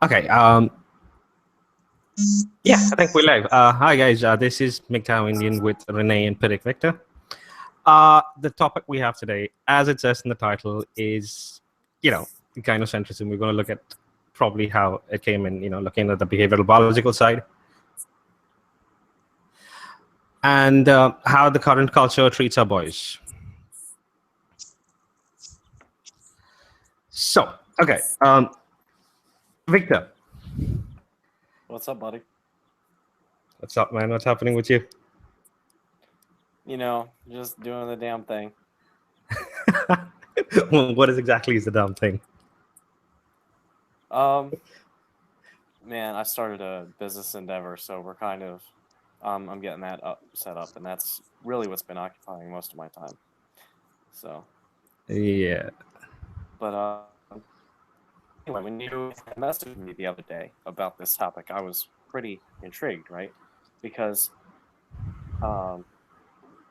Okay. Yeah, I think we're live. Hi guys. This is MGTOW Indian with Renee and Pirik Victor. The topic we have today, as it says in the title, is gynocentrism. We're going to look at probably how it came in. Looking at the behavioral biological side, and how the current culture treats our boys. So, okay, Victor. What's up, buddy? What's up, man? What's happening with you? Just doing the damn thing. What exactly is the damn thing? Man, I started a business endeavor, so we're kind of, I'm getting that set up, and that's really what's been occupying most of my time. So. Yeah. But anyway, when you messaged me the other day about this topic, I was pretty intrigued, right? Because I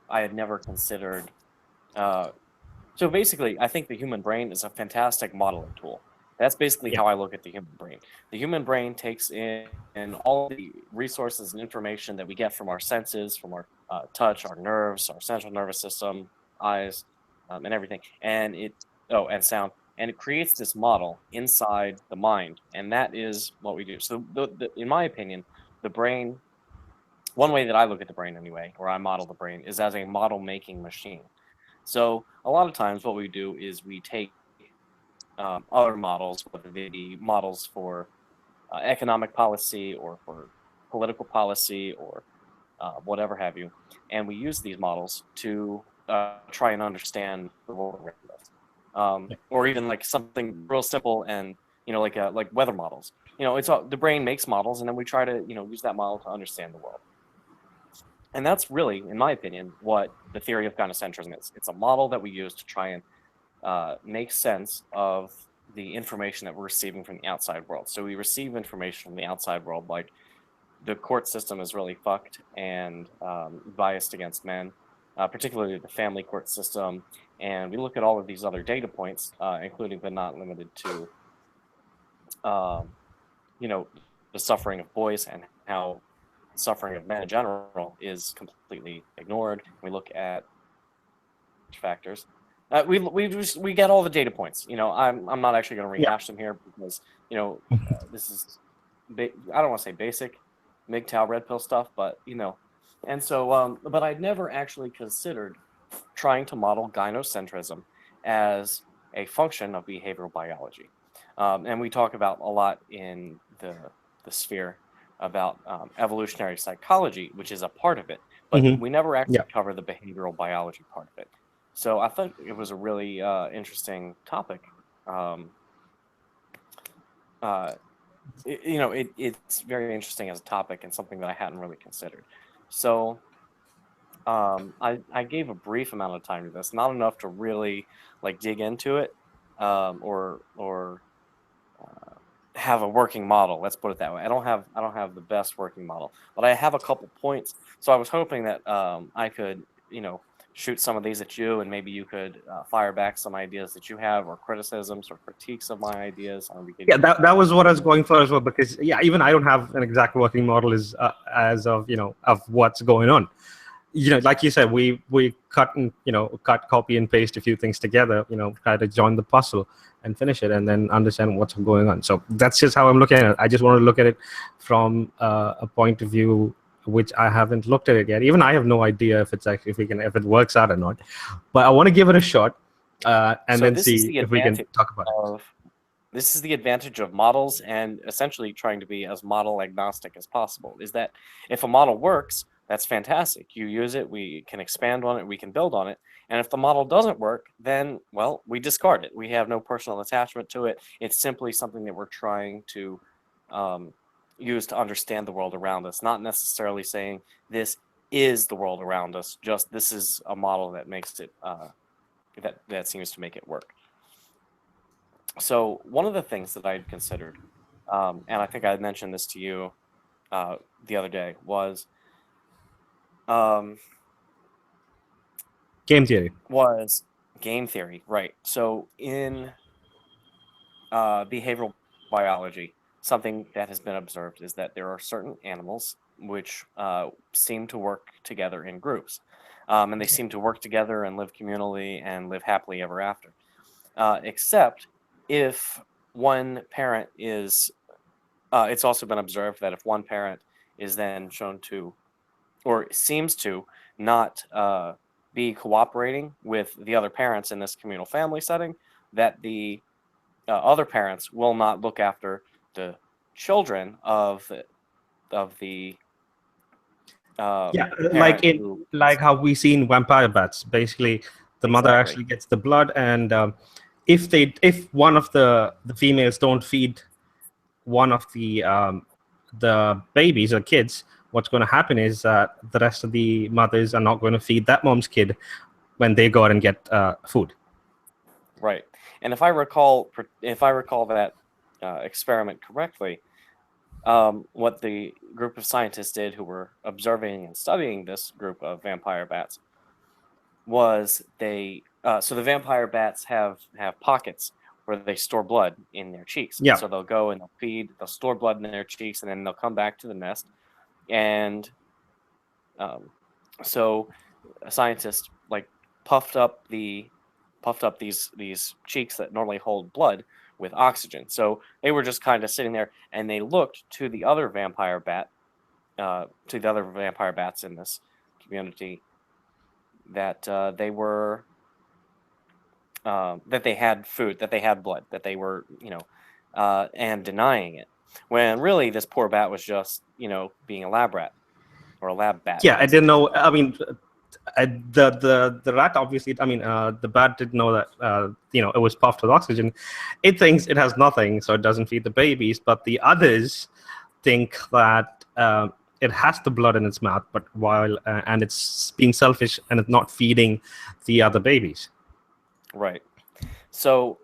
had never considered. So basically, I think the human brain is a fantastic modeling tool. That's basically how I look at the human brain. The human brain takes in all the resources and information that we get from our senses, from our touch, our nerves, our central nervous system, eyes, and everything, and sound, and it creates this model inside the mind, and that is what we do. So, in my opinion, the brain. One way that I look at the brain, anyway, or I model the brain, is as a model-making machine. So a lot of times what we do is we take other models, whether they be models for economic policy or for political policy or whatever have you, and we use these models to try and understand the world around us. Or even like something real simple and like weather models. It's the brain makes models, and then we try to use that model to understand the world. And that's really, in my opinion, what the theory of gynocentrism is. It's a model that we use to try and make sense of the information that we're receiving from the outside world. So we receive information from the outside world, like the court system is really fucked and biased against men, particularly the family court system. And we look at all of these other data points, including but not limited to, the suffering of boys and how suffering of men in general is completely ignored. We look at factors. We get all the data points. I'm not actually going to rehash them here because this is I don't want to say basic MGTOW red pill stuff, but and so but I'd never actually considered trying to model gynocentrism as a function of behavioral biology, and we talk about a lot in the sphere about evolutionary psychology, which is a part of it, but we never actually cover the behavioral biology part of it. So I thought it was a really interesting topic. It's very interesting as a topic and something that I hadn't really considered. So I gave a brief amount of time to this, not enough to really dig into it or have a working model. Let's put it that way. I don't have the best working model, but I have a couple points. So I was hoping that I could shoot some of these at you, and maybe you could fire back some ideas that you have, or criticisms or critiques of my ideas. That was what I was going for as well, because even I don't have an exact working model as of of what's going on. Like you said, we cut and cut, copy and paste a few things together, try to join the puzzle and finish it, and then understand what's going on. So that's just how I'm looking at it. I just want to look at it from a point of view which I haven't looked at it yet. Even I have no idea if it works out or not. But I want to give it a shot and then see if we can talk about it. This is the advantage of models, and essentially trying to be as model agnostic as possible, is that if a model works, that's fantastic. You use it, we can expand on it, we can build on it. And if the model doesn't work, then, well, we discard it. We have no personal attachment to it. It's simply something that we're trying to use to understand the world around us, not necessarily saying this is the world around us, just this is a model that makes it, that seems to make it work. So one of the things that I'd considered, and I think I had mentioned this to you the other day, was game theory. Was game theory, right? So in behavioral biology, something that has been observed is that there are certain animals which seem to work together in groups, and they seem to work together and live communally and live happily ever after. Except if one parent is, it's also been observed that if one parent is then shown to, or seems to, not be cooperating with the other parents in this communal family setting, that the other parents will not look after the children of the Yeah, parent who, like how we see in vampire bats. Basically, the mother exactly, actually gets the blood, and if one of the females don't feed one of the babies or kids, what's going to happen is that the rest of the mothers are not going to feed that mom's kid when they go out and get food. right. And if I recall that experiment correctly, what the group of scientists did who were observing and studying this group of vampire bats was so the vampire bats have pockets where they store blood in their cheeks. Yeah. So they'll go and they'll store blood in their cheeks, and then they'll come back to the nest. And so a scientist puffed up these cheeks that normally hold blood with oxygen. So they were just kind of sitting there, and they looked to the other vampire bats in this community that they were that they had food, that they had blood, that they were and denying it, when really this poor bat was just being a lab rat or a lab bat. Yeah, I didn't know. I mean, the rat obviously. I mean, the bat didn't know that it was puffed with oxygen. It thinks it has nothing, so it doesn't feed the babies. But the others think that it has the blood in its mouth, but and it's being selfish and it's not feeding the other babies. Right. So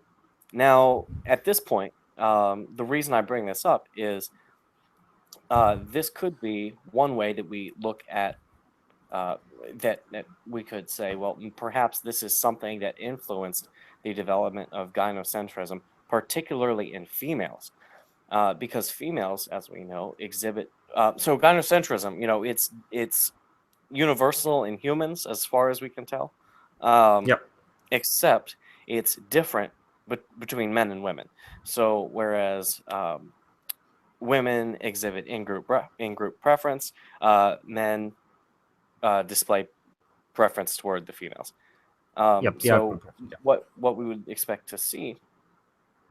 now at this point, the reason I bring this up is this could be one way that we look at that we could say, well, perhaps this is something that influenced the development of gynocentrism, particularly in females, because females, as we know, exhibit. So gynocentrism, it's universal in humans as far as we can tell. Yep. Except it's different between men and women. So whereas women exhibit in-group preference, men display preference toward the females. So what we would expect to see,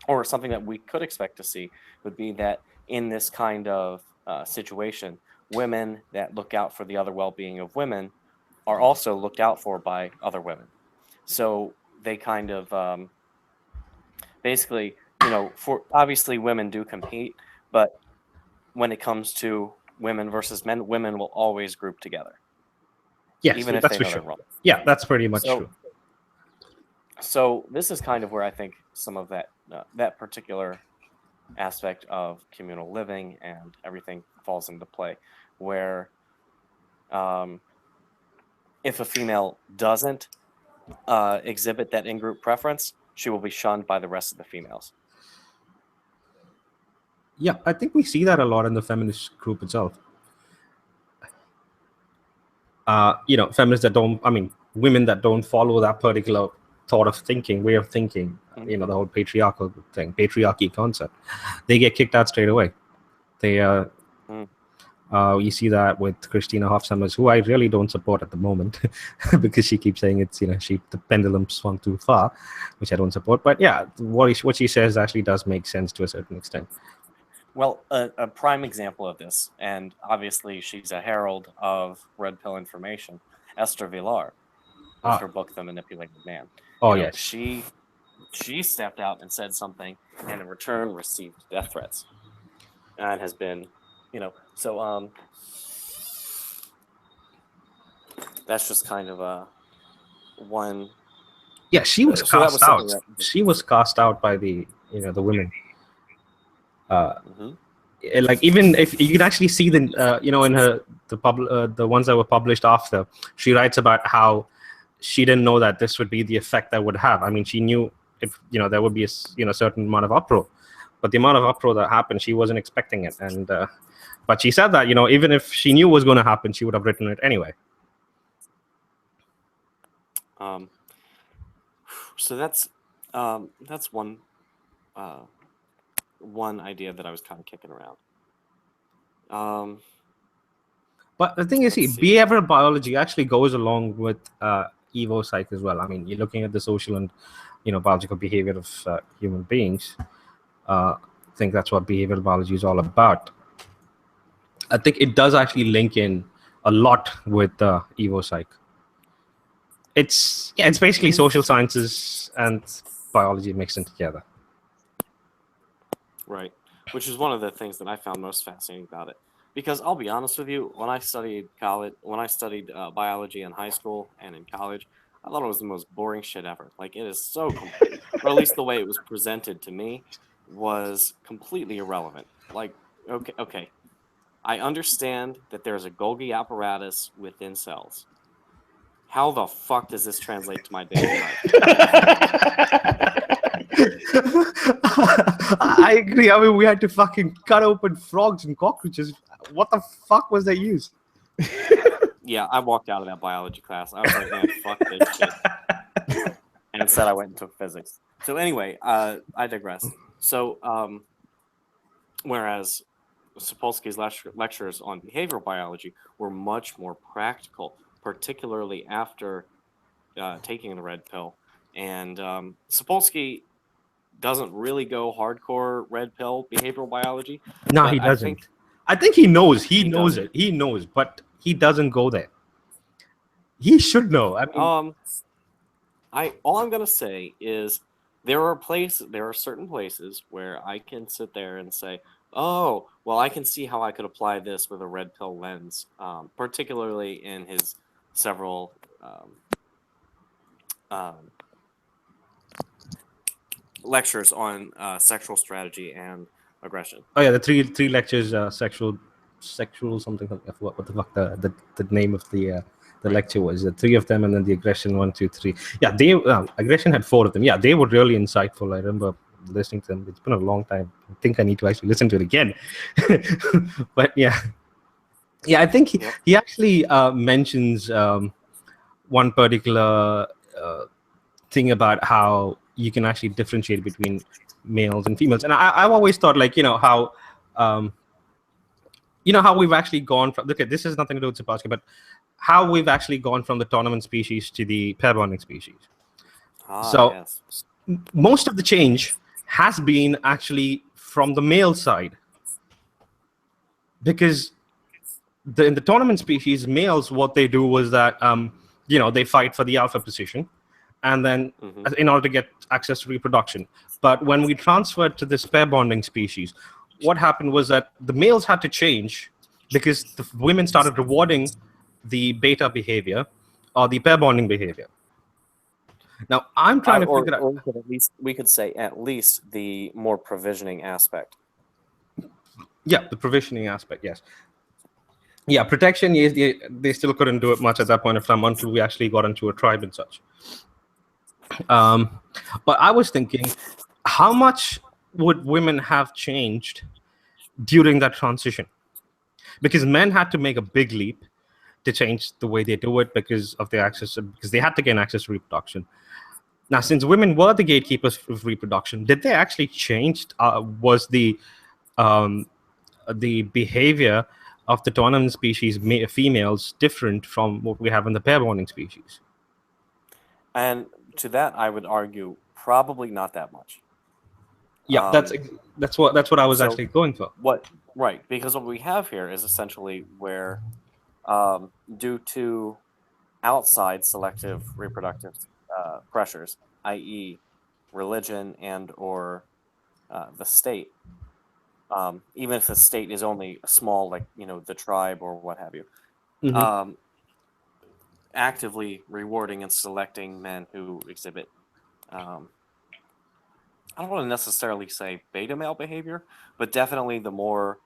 or something that we could expect to see, would be that in this kind of situation, women that look out for the other well-being of women are also looked out for by other women. So they kind of basically, for obviously women do compete, but when it comes to women versus men, women will always group together. Yes, even if that's they for know sure. they're wrong. Yeah, that's pretty much true. So this is kind of where I think some of that particular aspect of communal living and everything falls into play, where if a female doesn't exhibit that in-group preference, she will be shunned by the rest of the females. Yeah, I think we see that a lot in the feminist group itself. Feminists women that don't follow that particular way of thinking, Mm-hmm. the whole patriarchal thing, patriarchy concept, they get kicked out straight away. You see that with Christina Hoff-Sommers, who I really don't support at the moment because she keeps saying the pendulum swung too far, which I don't support. But yeah, what she says actually does make sense to a certain extent. Well, a prime example of this, and obviously she's a herald of Red Pill information, Esther Vilar, with her book The Manipulated Man. Oh, yes. She stepped out and said something, and in return received death threats, and has been, so that's just kind of one. Yeah, she was cast out. She was cast out by the the women. Like, even if you can actually see in her the ones that were published after, she writes about how she didn't know that this would be the effect that would have. I mean, she knew if there would be a certain amount of uproar, but the amount of uproar that happened, she wasn't expecting it. And but she said that, even if she knew what was going to happen, she would have written it anyway. So that's one idea that I was kind of kicking around. But the thing is, behavioral biology actually goes along with evo psych as well. I mean, you're looking at the social and biological behavior of human beings. I think that's what behavioral biology is all about. I think it does actually link in a lot with evo psych. It's basically social sciences and biology mixed in together. Right, which is one of the things that I found most fascinating about it. Because I'll be honest with you, when I studied biology in high school and in college, I thought it was the most boring shit ever. Like, it is so complete, or at least the way it was presented to me was completely irrelevant. Like, okay, I understand that there's a Golgi apparatus within cells. How the fuck does this translate to my daily life? I agree. I mean, we had to fucking cut open frogs and cockroaches. What the fuck was that use? Yeah, I walked out of that biology class. I was like, man, fuck this shit. And instead I went and took physics. So anyway, I digress. So, whereas Sapolsky's lectures on behavioral biology were much more practical, particularly after taking the red pill. And Sapolsky doesn't really go hardcore red pill behavioral biology. No, he doesn't. I think he knows. He knows it. He knows, but he doesn't go there. He should know. I mean, all I'm gonna say is there are certain places where I can sit there and say, oh, well, I can see how I could apply this with a red pill lens, particularly in his several lectures on sexual strategy and aggression. Oh yeah, the three lectures, sexual something. I forgot what the fuck the name of the lecture was. The three of them, and then the aggression 1, 2, 3. Yeah, they aggression had 4 of them. Yeah, they were really insightful. I remember listening to them. It's been a long time. I think I need to actually listen to it again. But yeah, I think he actually mentions one particular thing about how you can actually differentiate between males and females. And I've always thought, like, how we've actually gone from, okay, this has nothing to do with Sapolsky, but how we've actually gone from the tournament species to the pair bonding species. Yes. Most of the change has been actually from the male side, because in the tournament species, males, what they do was that they fight for the alpha position, and then in order to get access to reproduction. But when we transferred to this pair bonding species, what happened was that the males had to change because the women started rewarding the beta behavior or the pair bonding behavior. Now, I'm trying to figure out... Or we could say at least the more provisioning aspect. Yeah, the provisioning aspect, yes. Yeah, protection, yes, they still couldn't do it much at that point of time until we actually got into a tribe and such. But I was thinking, how much would women have changed during that transition? Because men had to make a big leap to change the way they do it because of their access, because they had to gain access to reproduction. Now, since women were the gatekeepers of reproduction, did they actually change? Was the behavior of the tournament species females different from what we have in the pair bonding species? And to that, I would argue probably not that much. Yeah, that's what I was actually going for. Right, because what we have here is essentially where, due to outside selective reproductive pressures, i.e., religion and or the state, even if the state is only small, like the tribe or what have you, actively rewarding and selecting men who exhibit, I don't want to necessarily say beta male behavior, but definitely the more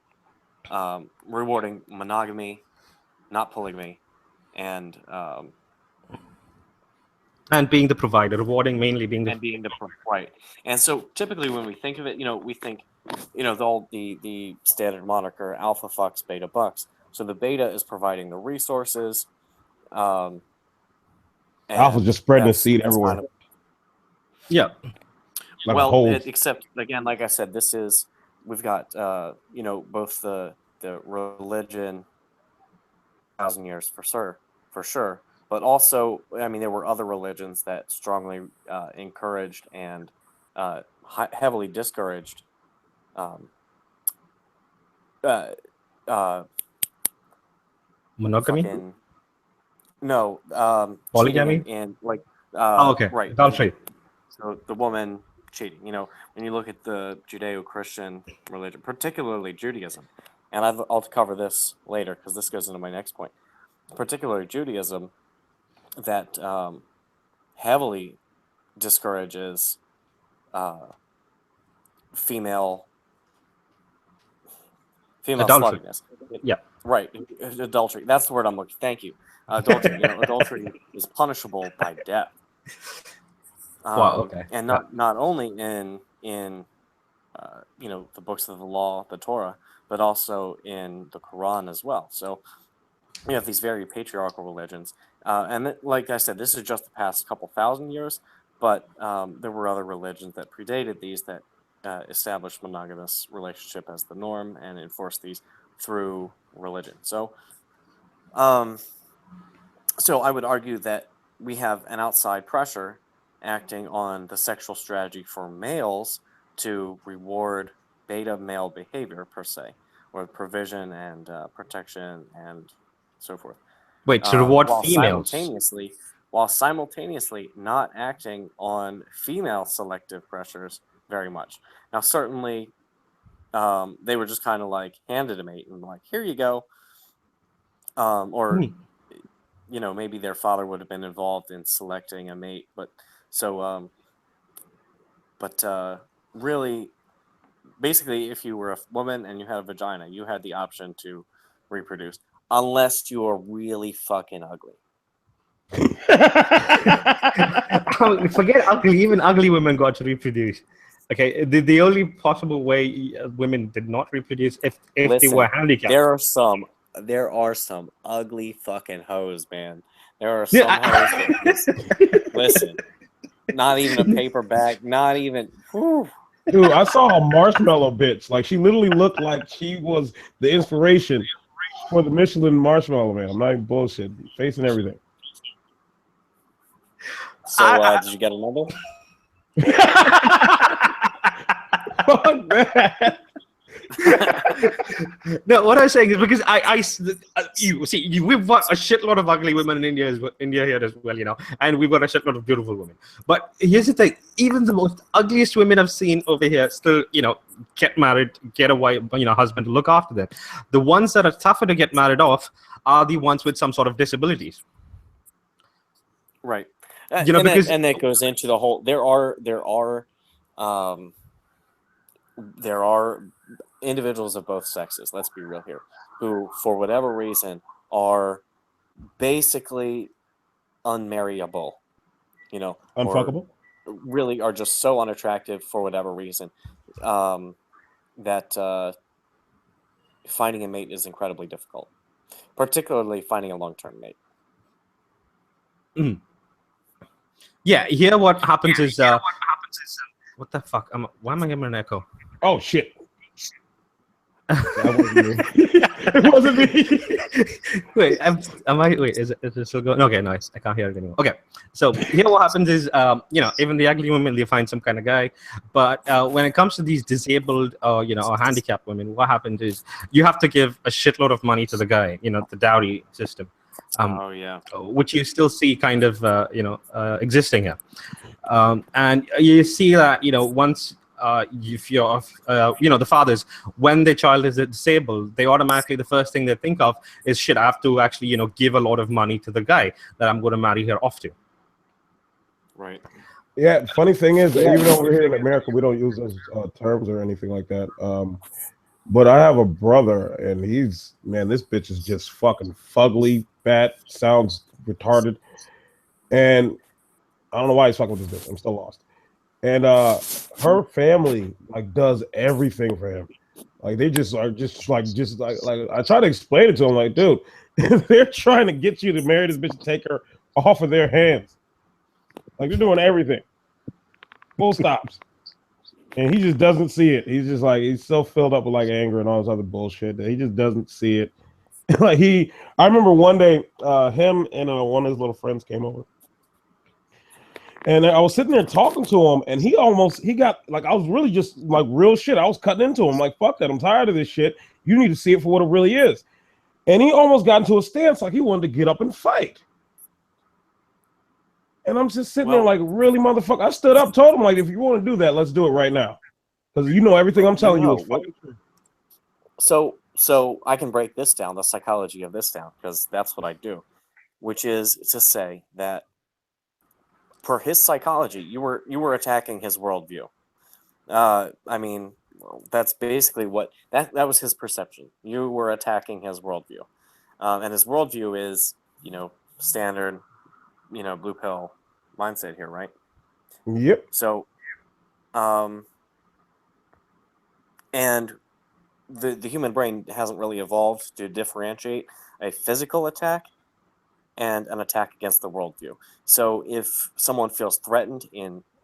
rewarding monogamy, not polygamy, and being the provider, rewarding mainly being right. And so typically when we think of it, we think the standard moniker alpha fucks, beta bucks. So the beta is providing the resources. Alpha's just spreading the seed everywhere. Kind of, Yeah. Like a whole... except again, like I said, we've got both the religion, 1,000 years for sure, but also, I mean, there were other religions that strongly encouraged and heavily discouraged monogamy. Polygamy and like okay, right, adultery. So the woman cheating. When you look at the Judeo-Christian religion, particularly Judaism, and I'll cover this later because this goes into my next point. Particularly Judaism, that heavily discourages female adultery. sluttiness. Yeah. Right. Adultery. That's the word I'm looking. Thank you. Adultery. Adultery is punishable by death. Wow. Okay. And not only in the books of the law, the Torah, but also in the Quran as well. So we have these very patriarchal religions, and like I said, this is just the past couple thousand years. But there were other religions that predated these that established monogamous relationship as the norm and enforced these through religion. So I would argue that we have an outside pressure acting on the sexual strategy for males to reward beta male behavior per se, or provision and protection and so forth. Wait, to reward females? While simultaneously not acting on female selective pressures very much. Now, certainly, they were just kind of like handed a mate and like, here you go. Maybe their father would have been involved in selecting a mate, really, basically, if you were a woman and you had a vagina, you had the option to reproduce, unless you are really fucking ugly. Forget ugly. Even ugly women got to reproduce. Okay, the only possible way women did not reproduce if they were handicapped. There are some ugly fucking hoes, man. There are some hoes. Listen, not even a paper bag. Not even. Whew. Dude, I saw a marshmallow bitch. Like, she literally looked like she was the inspiration for the Michelin marshmallow man. I'm not even bullshit. Face and everything. So, did you get another? Fuck that. No, what I'm saying is because we've got a shitload of ugly women in India here as well, and we've got a shitload of beautiful women. But here's the thing: even the most ugliest women I've seen over here still, get married, get a wife, husband to look after them. The ones that are tougher to get married off are the ones with some sort of disabilities. Right. Because that goes into the whole. There are individuals of both sexes, let's be real here, who, for whatever reason, are basically unmarryable, unfuckable, really are just so unattractive for whatever reason, that finding a mate is incredibly difficult, particularly finding a long-term mate. Mm. Yeah, here what happens is what the fuck? Why am I getting an echo? Oh shit. That wasn't me. It wasn't me. Wait, is it still going? Okay, nice. I can't hear it anymore. Okay, so here what happens is, even the ugly women, they find some kind of guy. But when it comes to these disabled, or handicapped women, what happens is you have to give a shitload of money to the guy, the dowry system. Which you still see kind of, existing here. And you see that, once if you're, the fathers, when their child is disabled, they automatically, the first thing they think of is, shit, I have to actually, give a lot of money to the guy that I'm going to marry her off to. Right. Yeah, funny thing is, even though we're here in America, we don't use those terms or anything like that. But I have a brother, and this bitch is just fucking fugly, fat, sounds retarded. And I don't know why he's fucking with this bitch. I'm still lost. and her family like does everything for him. Like they just are just like I try to explain it to him, like, dude, they're trying to get you to marry this bitch and take her off of their hands. Like they're doing everything. Full stops. And he just doesn't see it. He's just like he's so filled up with like anger and all this other bullshit that he just doesn't see it. Like I remember one day, him and one of his little friends came over. And I was sitting there talking to him, and he got like, I was really just like real shit. I was cutting into him, like, fuck that. I'm tired of this shit. You need to see it for what it really is. And he almost got into a stance like he wanted to get up and fight. And I'm just sitting there like, really, motherfucker? I stood up, told him, like, if you want to do that, let's do it right now. Because you know everything I'm telling you is fucking true. So I can break this down, the psychology of this down, because that's what I do, which is to say that for his psychology, you were attacking his worldview. I mean, that's basically what that was his perception. You were attacking his worldview, and his worldview is, standard, blue pill mindset here, right? Yep. So, and the human brain hasn't really evolved to differentiate a physical attack and an attack against the worldview. So if someone feels threatened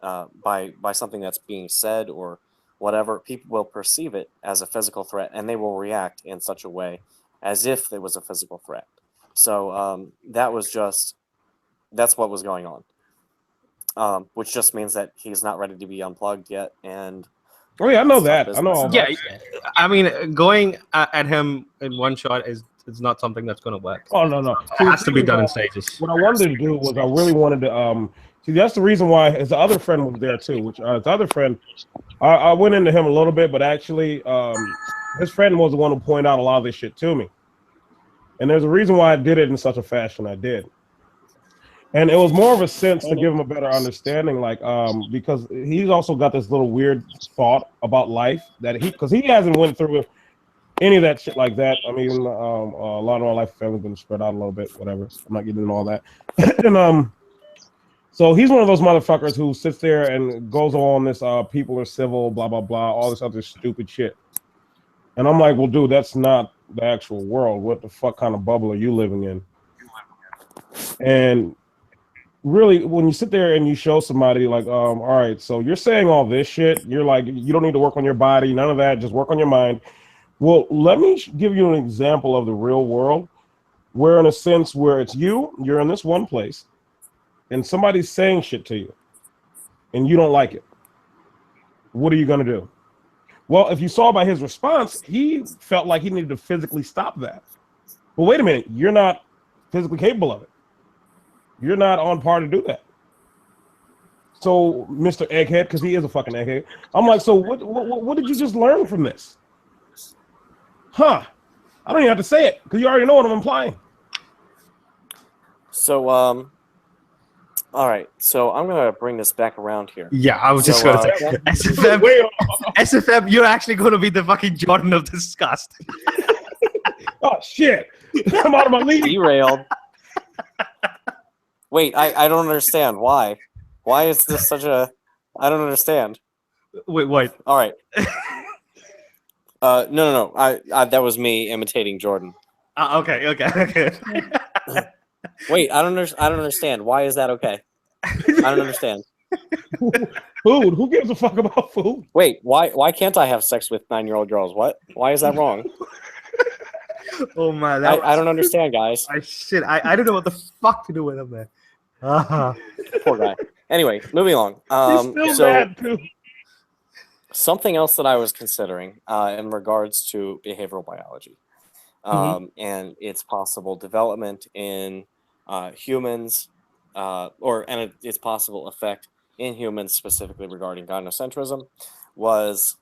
by something that's being said or whatever, people will perceive it as a physical threat, and they will react in such a way as if there was a physical threat. So that's what was going on, which just means that he's not ready to be unplugged yet. And oh yeah, I know that. I know all that. Yeah, I mean, going at him in one shot is not something that's going to work. Oh no. It has to be done in stages. What I wanted to do was I really wanted to see, that's the reason why his other friend was there too, which his other friend, I went into him a little bit, but actually his friend was the one who pointed out a lot of this shit to me. And there's a reason why I did it in such a fashion I did. And it was more of a sense to give him a better understanding, like because he's also got this little weird thought about life that because he hasn't went through any of that shit like that. I mean, a lot of my life family's been spread out a little bit, whatever. I'm not getting into all that. And so he's one of those motherfuckers who sits there and goes on this people are civil, blah blah blah, all this other stupid shit. And I'm like, well, dude, that's not the actual world. What the fuck kind of bubble are you living in? And really, when you sit there and you show somebody like, all right, so you're saying all this shit, you're like, you don't need to work on your body, none of that, just work on your mind. Well, let me give you an example of the real world, where in a sense where it's you're in this one place, and somebody's saying shit to you, and you don't like it. What are you gonna do? Well, if you saw by his response, he felt like he needed to physically stop that. But wait a minute, you're not physically capable of it. You're not on par to do that. So, Mr. Egghead, because he is a fucking egghead, I'm like, so what did you just learn from this? Huh? I don't even have to say it because you already know what I'm implying. So, all right. So I'm gonna bring this back around here. Yeah, I was just gonna say, SFM, you're actually gonna be the fucking Jordan of disgust. Oh shit! I'm out of my league. Derailed. Wait, I don't understand. Why? Why is this such a... I don't understand. Wait. All right. No. I that was me imitating Jordan. Okay. Wait, I don't understand. Why is that okay? I don't understand. Food. Who gives a fuck about food? Wait, why can't I have sex with 9-year-old girls? What? Why is that wrong? Oh my! I don't understand, guys. I don't know what the fuck to do with him there. Poor guy. Anyway, moving along. He's still bad too. Something else that I was considering in regards to behavioral biology and its possible development in humans, and its possible effect in humans, specifically regarding gynocentrism, was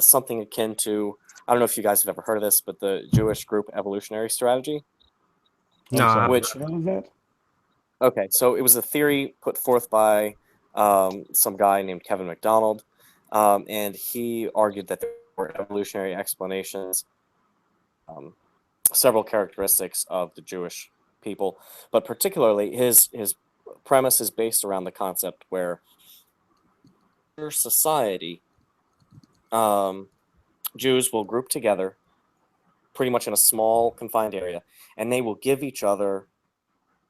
something akin to, I don't know if you guys have ever heard of this, but the Jewish group evolutionary strategy. No. Which, what is that? Okay, so it was a theory put forth by some guy named Kevin MacDonald, and he argued that there were evolutionary explanations, several characteristics of the Jewish people, but particularly his premise is based around the concept where society, Jews will group together pretty much in a small confined area, and they will give each other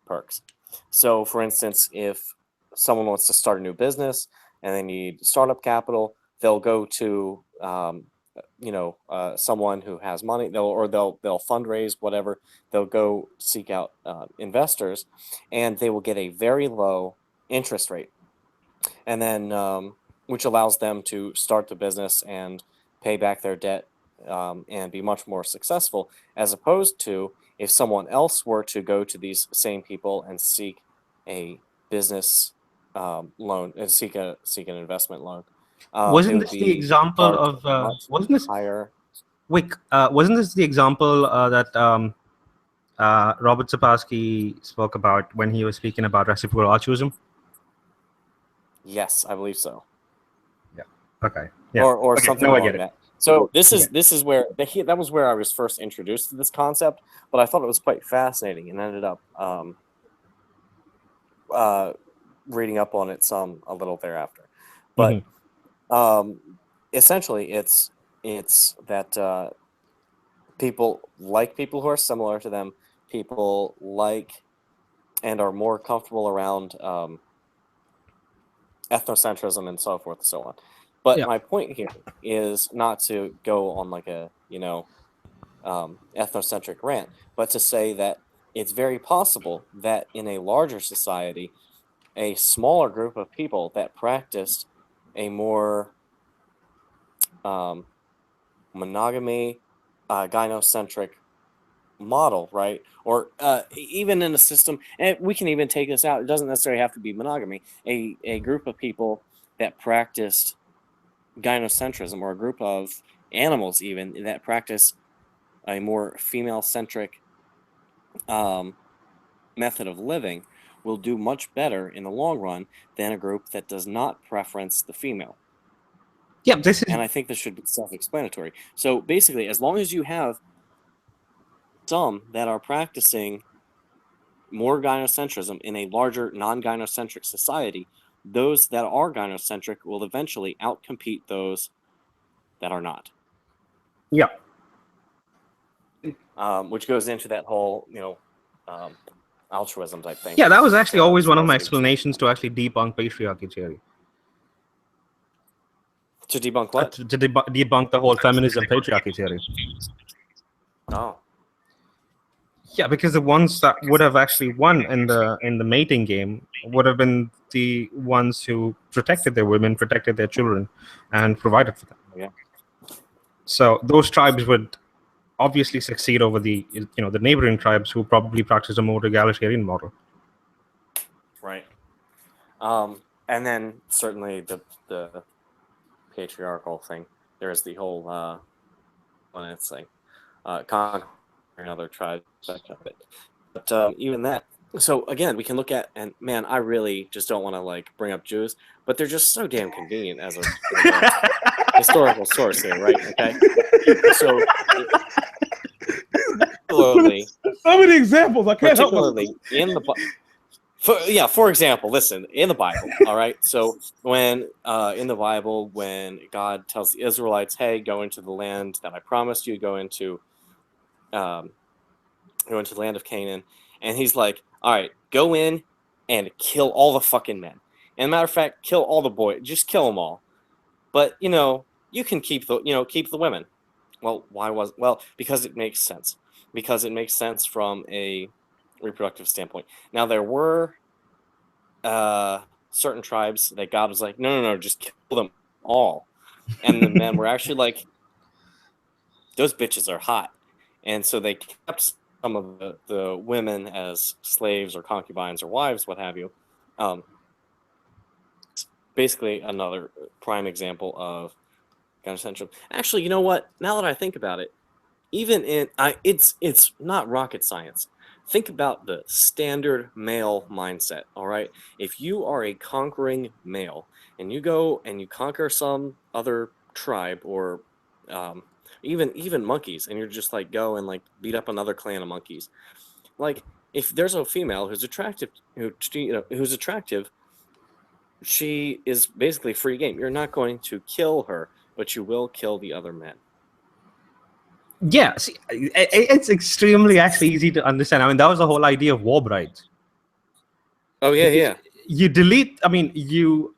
perks. So, for instance, if someone wants to start a new business and they need startup capital, they'll go to someone who has money. They'll fundraise, whatever. They'll go seek out investors, and they will get a very low interest rate, and then which allows them to start the business and pay back their debt and be much more successful, as opposed to if someone else were to go to these same people and seek a business loan and seek an investment loan. Wasn't this the example of wasn't this higher? Wait, wasn't this the example that Robert Sapolsky spoke about when he was speaking about reciprocal altruism? Yes, I believe so. Yeah. Okay. Yeah. Or okay. something like that. So this is where that was where I was first introduced to this concept, but I thought it was quite fascinating and ended up reading up on it a little thereafter. But essentially, it's that people like people who are similar to them, people like and are more comfortable around ethnocentrism and so forth and so on. But my point here is not to go on like a ethnocentric rant, but to say that it's very possible that in a larger society, a smaller group of people that practiced a more monogamy, gynocentric model, right? Or even in a system, and we can even take this out. It doesn't necessarily have to be monogamy. A group of people that practiced gynocentrism, or a group of animals even that practice a more female-centric method of living, will do much better in the long run than a group that does not preference the female. Yeah, this is, and I think this should be self-explanatory. So basically, as long as you have some that are practicing more gynocentrism in a larger non-gynocentric society, those that are gynocentric will eventually outcompete those that are not. Yeah. Which goes into that whole, altruism type thing. Yeah, that was actually always one of my explanations to actually debunk patriarchy theory. To debunk what? To debunk the whole feminism patriarchy theory. Oh. Yeah, because the ones that would have actually won in the mating game would have been the ones who protected their women, protected their children, and provided for them. Yeah. So those tribes would obviously succeed over the neighboring tribes who probably practice a more egalitarian model. Right. And then certainly the patriarchal thing. There's the whole thing, conquering another tribe, that kind of it. But even that. So again, we can look at, and man, I really just don't want to bring up Jews, but they're just so damn convenient as a historical source here, right? Okay. So particularly, so many examples. I can't help particularly in the for example, listen, in the Bible, all right? So when in the Bible, when God tells the Israelites, hey, go into the land that I promised you, go into the land of Canaan, and he's like, all right, go in and kill all the fucking men. And matter of fact, kill all the boys, just kill them all. But you can keep the women. Well, because it makes sense. Because it makes sense from a reproductive standpoint. Now, there were certain tribes that God was like, no, just kill them all. And the men were actually like, those bitches are hot. And so they kept some of the women as slaves or concubines or wives, what have you. Basically, another prime example of gynocentrism. Actually, you know what? Now that I think about it, even it's not rocket science. Think about the standard male mindset, all right? If you are a conquering male and you go and you conquer some other tribe or even monkeys, and you're just go and beat up another clan of monkeys. If there's a female who's attractive, she is basically free game. You're not going to kill her, but you will kill the other men. Yeah, see, it's extremely actually easy to understand. I mean, that was the whole idea of war brides. Oh yeah, yeah. You delete. I mean, you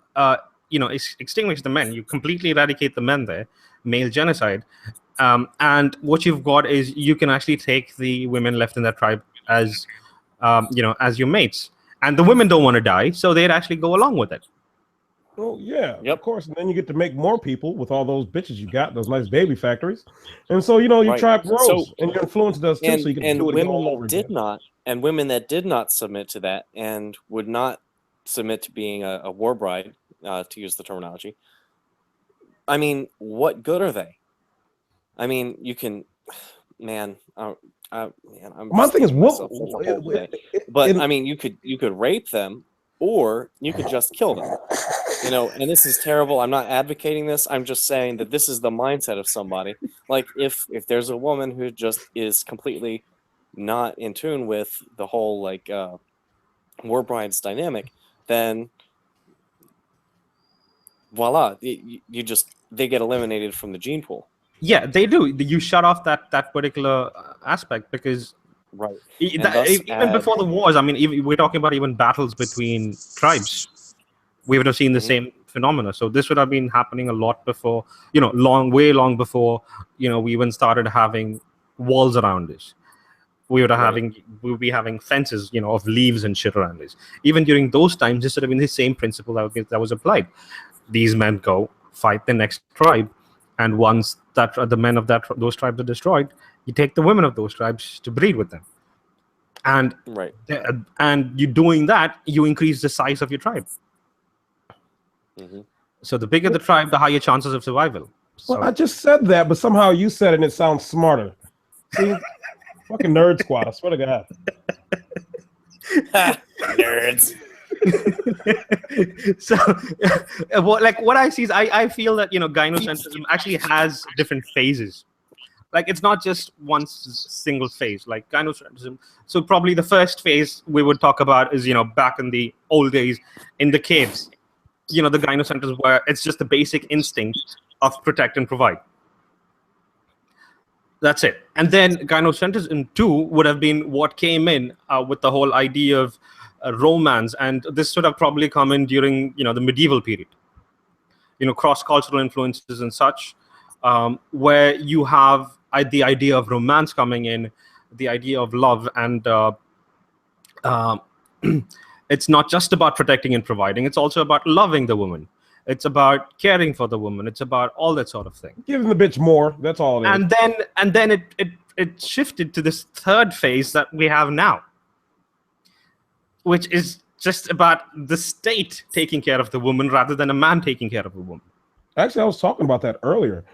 extinguish the men. You completely eradicate the men there, male genocide. And what you've got is you can actually take the women left in that tribe as, as your mates, and the women don't want to die, so they'd actually go along with it. Well, yeah, Yep. of course. And then you get to make more people with all those bitches you got, those nice baby factories. And so, your Right. tribe grows So- and your influence does too. So you can do it again all over again. Women that did not submit to that and would not submit to being a war bride, to use the terminology. I mean, what good are they? I mean, you can, man. My thing is, but I mean, you could rape them, or you could just kill them. And this is terrible. I'm not advocating this. I'm just saying that this is the mindset of somebody. Like if there's a woman who just is completely not in tune with the whole war brides dynamic, then voila, they get eliminated from the gene pool. Yeah, they do. You shut off that particular aspect because Right. Even before the wars, I mean, we're talking about even battles between tribes. We would have seen the same phenomena. So this would have been happening a lot before, way long before, we even started having walls around us. We would be having fences, of leaves and shit around us. Even during those times, this would have been the same principle that was applied. These men go fight the next tribe, and once that the men of those tribes are destroyed, you take the women of those tribes to breed with them. And right. And you doing that, you increase the size of your tribe. Mm-hmm. So the bigger the tribe, the higher chances of survival. Well, I just said that, but somehow you said it and it sounds smarter. See, fucking nerd squad, I swear to God. Nerds. So what I see is I feel that gynocentrism actually has different phases. Like it's not just one single phase like gynocentrism. So probably the first phase we would talk about is back in the old days in the caves, the gynocentrism where it's just the basic instinct of protect and provide. That's it. And then gynocentrism 2 would have been what came in with the whole idea of romance, and this should have probably come in during the medieval period. Cross-cultural influences and such, where you have the idea of romance coming in, the idea of love, and it's not just about protecting and providing. It's also about loving the woman. It's about caring for the woman. It's about all that sort of thing. Giving the bitch more. That's all it is. And then it shifted to this third phase that we have now, which is just about the state taking care of the woman rather than a man taking care of a woman. Actually, I was talking about that earlier.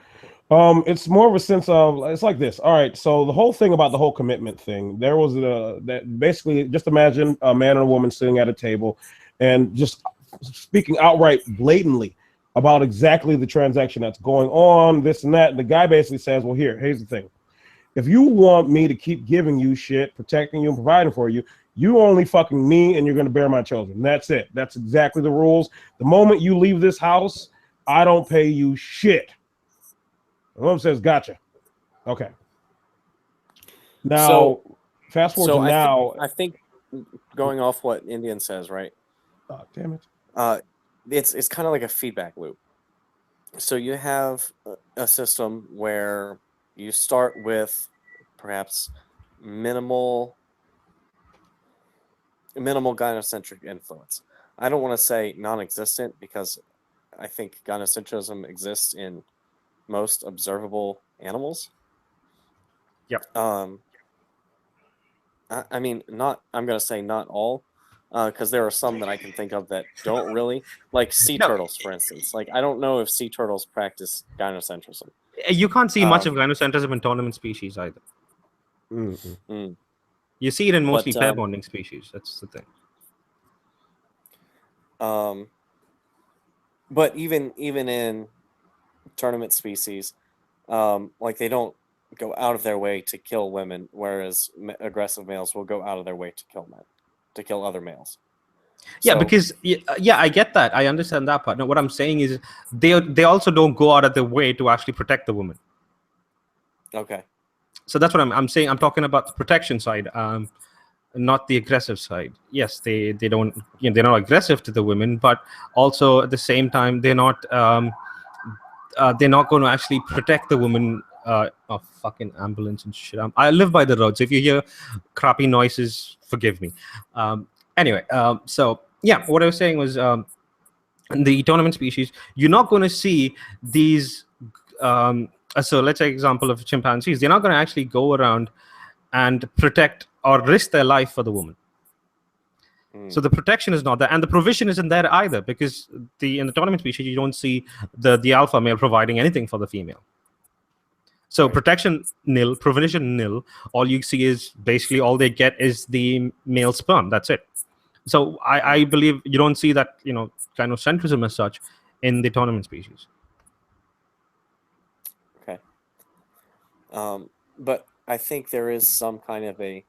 It's more of a sense of, it's like this. All right, so the whole thing about the whole commitment thing, there was that basically, just imagine a man and a woman sitting at a table and just speaking outright blatantly about exactly the transaction that's going on, this and that. And the guy basically says, well, here's the thing. If you want me to keep giving you shit, protecting you and providing for you, you only fucking me and you're going to bear my children. That's it. That's exactly the rules. The moment you leave this house, I don't pay you shit. The woman says, gotcha. Okay. Now, fast forward to now. I think going off what Indian says, right? Oh, damn it. It's kind of like a feedback loop. So you have a system where you start with perhaps minimal gynocentric influence. I don't want to say non-existent because I think gynocentrism exists in most observable animals. Yep. I mean, I'm going to say not all, because there are some that I can think of that don't really, like sea turtles, for instance. Like, I don't know if sea turtles practice gynocentrism. You can't see much of gynocentrism in tournament species either. Mm-hmm. You see it in mostly pair bonding species. That's the thing. But even in tournament species, like they don't go out of their way to kill women, whereas aggressive males will go out of their way to kill men, to kill other males. Yeah, So- because I get that. I understand that part. No, what I'm saying is they also don't go out of their way to actually protect the woman. Okay. So that's what I'm saying. I'm talking about the protection side, not the aggressive side. Yes, they don't, they're not aggressive to the women, but also at the same time they're not going to actually protect the woman. Oh, fucking ambulance and shit. I live by the roads. If you hear crappy noises, forgive me. Anyway, so yeah, what I was saying was, in the tournament species, you're not going to see these. So let's take example of chimpanzees. They're not going to actually go around and protect or risk their life for the woman. So the protection is not there, and the provision isn't there either, because in the tournament species you don't see the alpha male providing anything for the female. So protection nil, provision nil. All you see is basically all they get is the male sperm. That's it. So I believe you don't see that gynocentrism as such in the tournament species. Okay. But I think there is some kind of a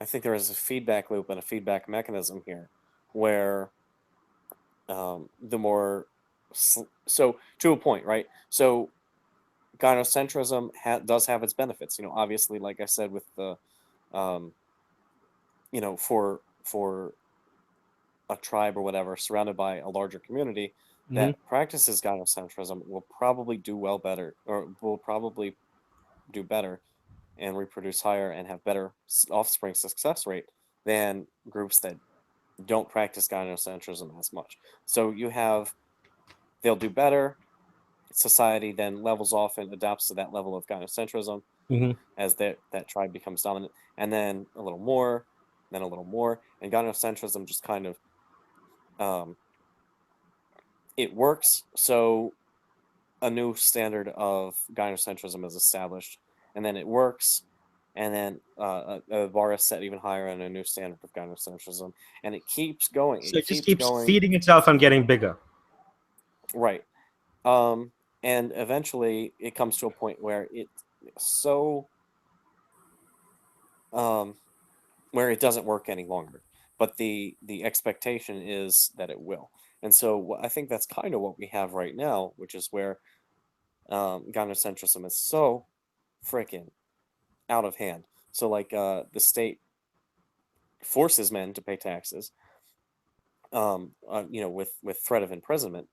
feedback loop and a feedback mechanism here, where the more so to a point, right? So gynocentrism does have its benefits. Obviously, like I said, with the for a tribe or whatever surrounded by a larger community that practices gynocentrism will probably do better and reproduce higher and have better offspring success rate than groups that don't practice gynocentrism as much. So they'll do better. Society then levels off and adapts to that level of gynocentrism as that tribe becomes dominant, and then a little more, then a little more, and gynocentrism just kind of it works. So a new standard of gynocentrism is established, and then it works, and then a bar is set even higher, and a new standard of gynocentrism, and it keeps going. So it just keeps feeding itself and getting bigger. Right. And eventually it comes to a point where where it doesn't work any longer, but the expectation is that it will. And so I think that's kind of what we have right now, which is where gynocentrism is so freaking out of hand. So like the state forces men to pay taxes, with threat of imprisonment,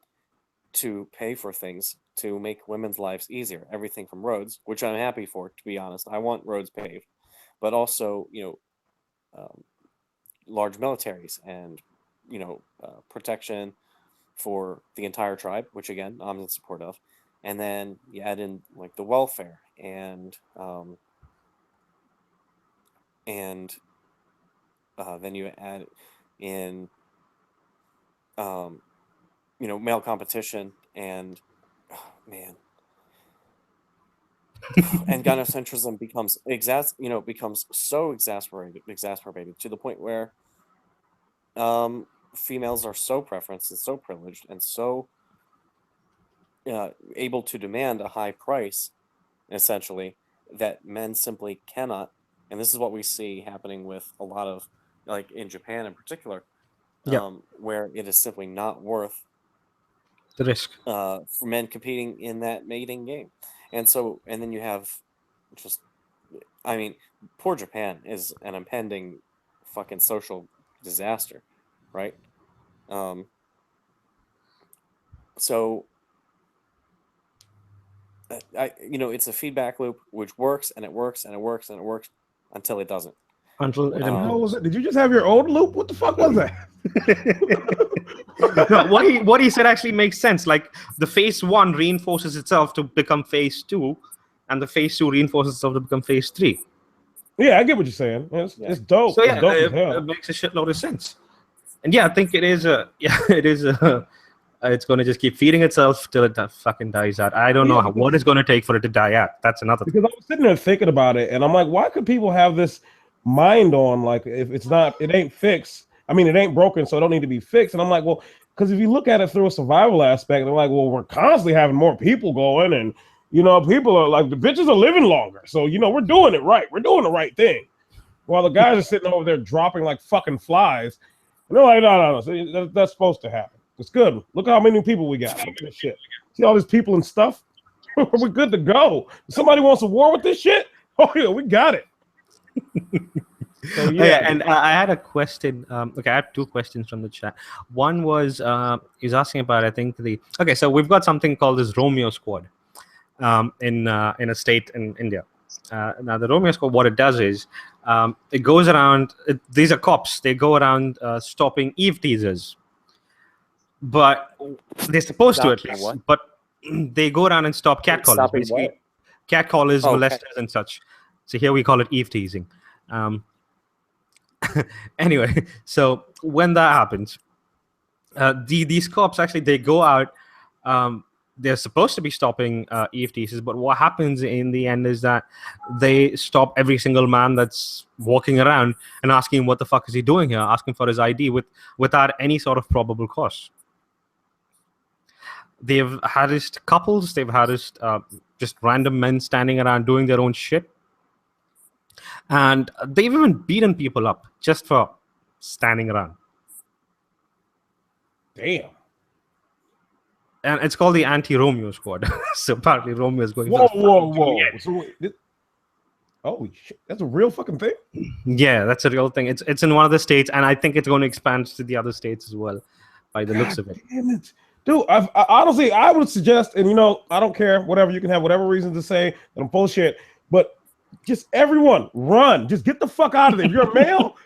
to pay for things to make women's lives easier. Everything from roads, which I'm happy for, to be honest. I want roads paved, but also large militaries and protection for the entire tribe, which again I'm in support of. And then you add in like the welfare and then you add in male competition and and gynocentrism becomes so exasperated to the point where females are so preferenced and so privileged and so able to demand a high price, essentially, that men simply cannot. And this is what we see happening with a lot of, like in Japan in particular, where it is simply not worth the risk for men competing in that mating game. And then you have poor Japan is an impending fucking social disaster, right? It's a feedback loop which works and it works and it works and it works until it doesn't. Until it implodes. Did you just have your old loop? What the fuck was that? No, what he said actually makes sense. Like the phase 1 reinforces itself to become phase 2, and the phase 2 reinforces itself to become phase 3. Yeah, I get what you're saying. It's dope. So it's dope it makes a shitload of sense. And yeah, I think it is it's going to just keep feeding itself till it fucking dies out. I don't know what it's going to take for it to die out. That's another thing. Because I was sitting there thinking about it, and I'm like, why could people have this mind on, like, if it ain't fixed? I mean, it ain't broken, so it don't need to be fixed. And I'm like, well, because if you look at it through a survival aspect, they're like, well, we're constantly having more people going, and people are like, the bitches are living longer, so we're doing it right. We're doing the right thing. While the guys are sitting over there dropping like fucking flies. And they're like, no. So that's supposed to happen. It's good. Look how many people we got. Look at this shit. See all these people and stuff? We're good to go. If somebody wants a war with this shit? Oh, yeah, we got it. So, yeah, and I had a question. Okay, I had two questions from the chat. One was he's asking about, I think so we've got something called this Romeo Squad in a state in India. Now the Romeo Squad, what it does is it goes around. These are cops. They go around stopping Eve teasers, but they're supposed to at least. What? But they go around and stop catcallers, basically catcallers, molesters, and such. So here we call it Eve teasing. Anyway, so when that happens, these cops actually they go out. They're supposed to be stopping Eve teasers, but what happens in the end is that they stop every single man that's walking around and asking what the fuck is he doing here, asking for his ID without any sort of probable cause. They've harassed couples. They've harassed just random men standing around doing their own shit. And they've even beaten people up just for standing around. Damn. And it's called the Anti-Romeo Squad. So apparently Romeo is going Whoa. So holy shit, that's a real fucking thing? Yeah, that's a real thing. It's in one of the states, and I think it's going to expand to the other states as well, by the looks of it. Damn it. Dude, I honestly, I would suggest, and I don't care, whatever, you can have whatever reason to say that I'm bullshit, but just everyone run. Just get the fuck out of there. If you're a male,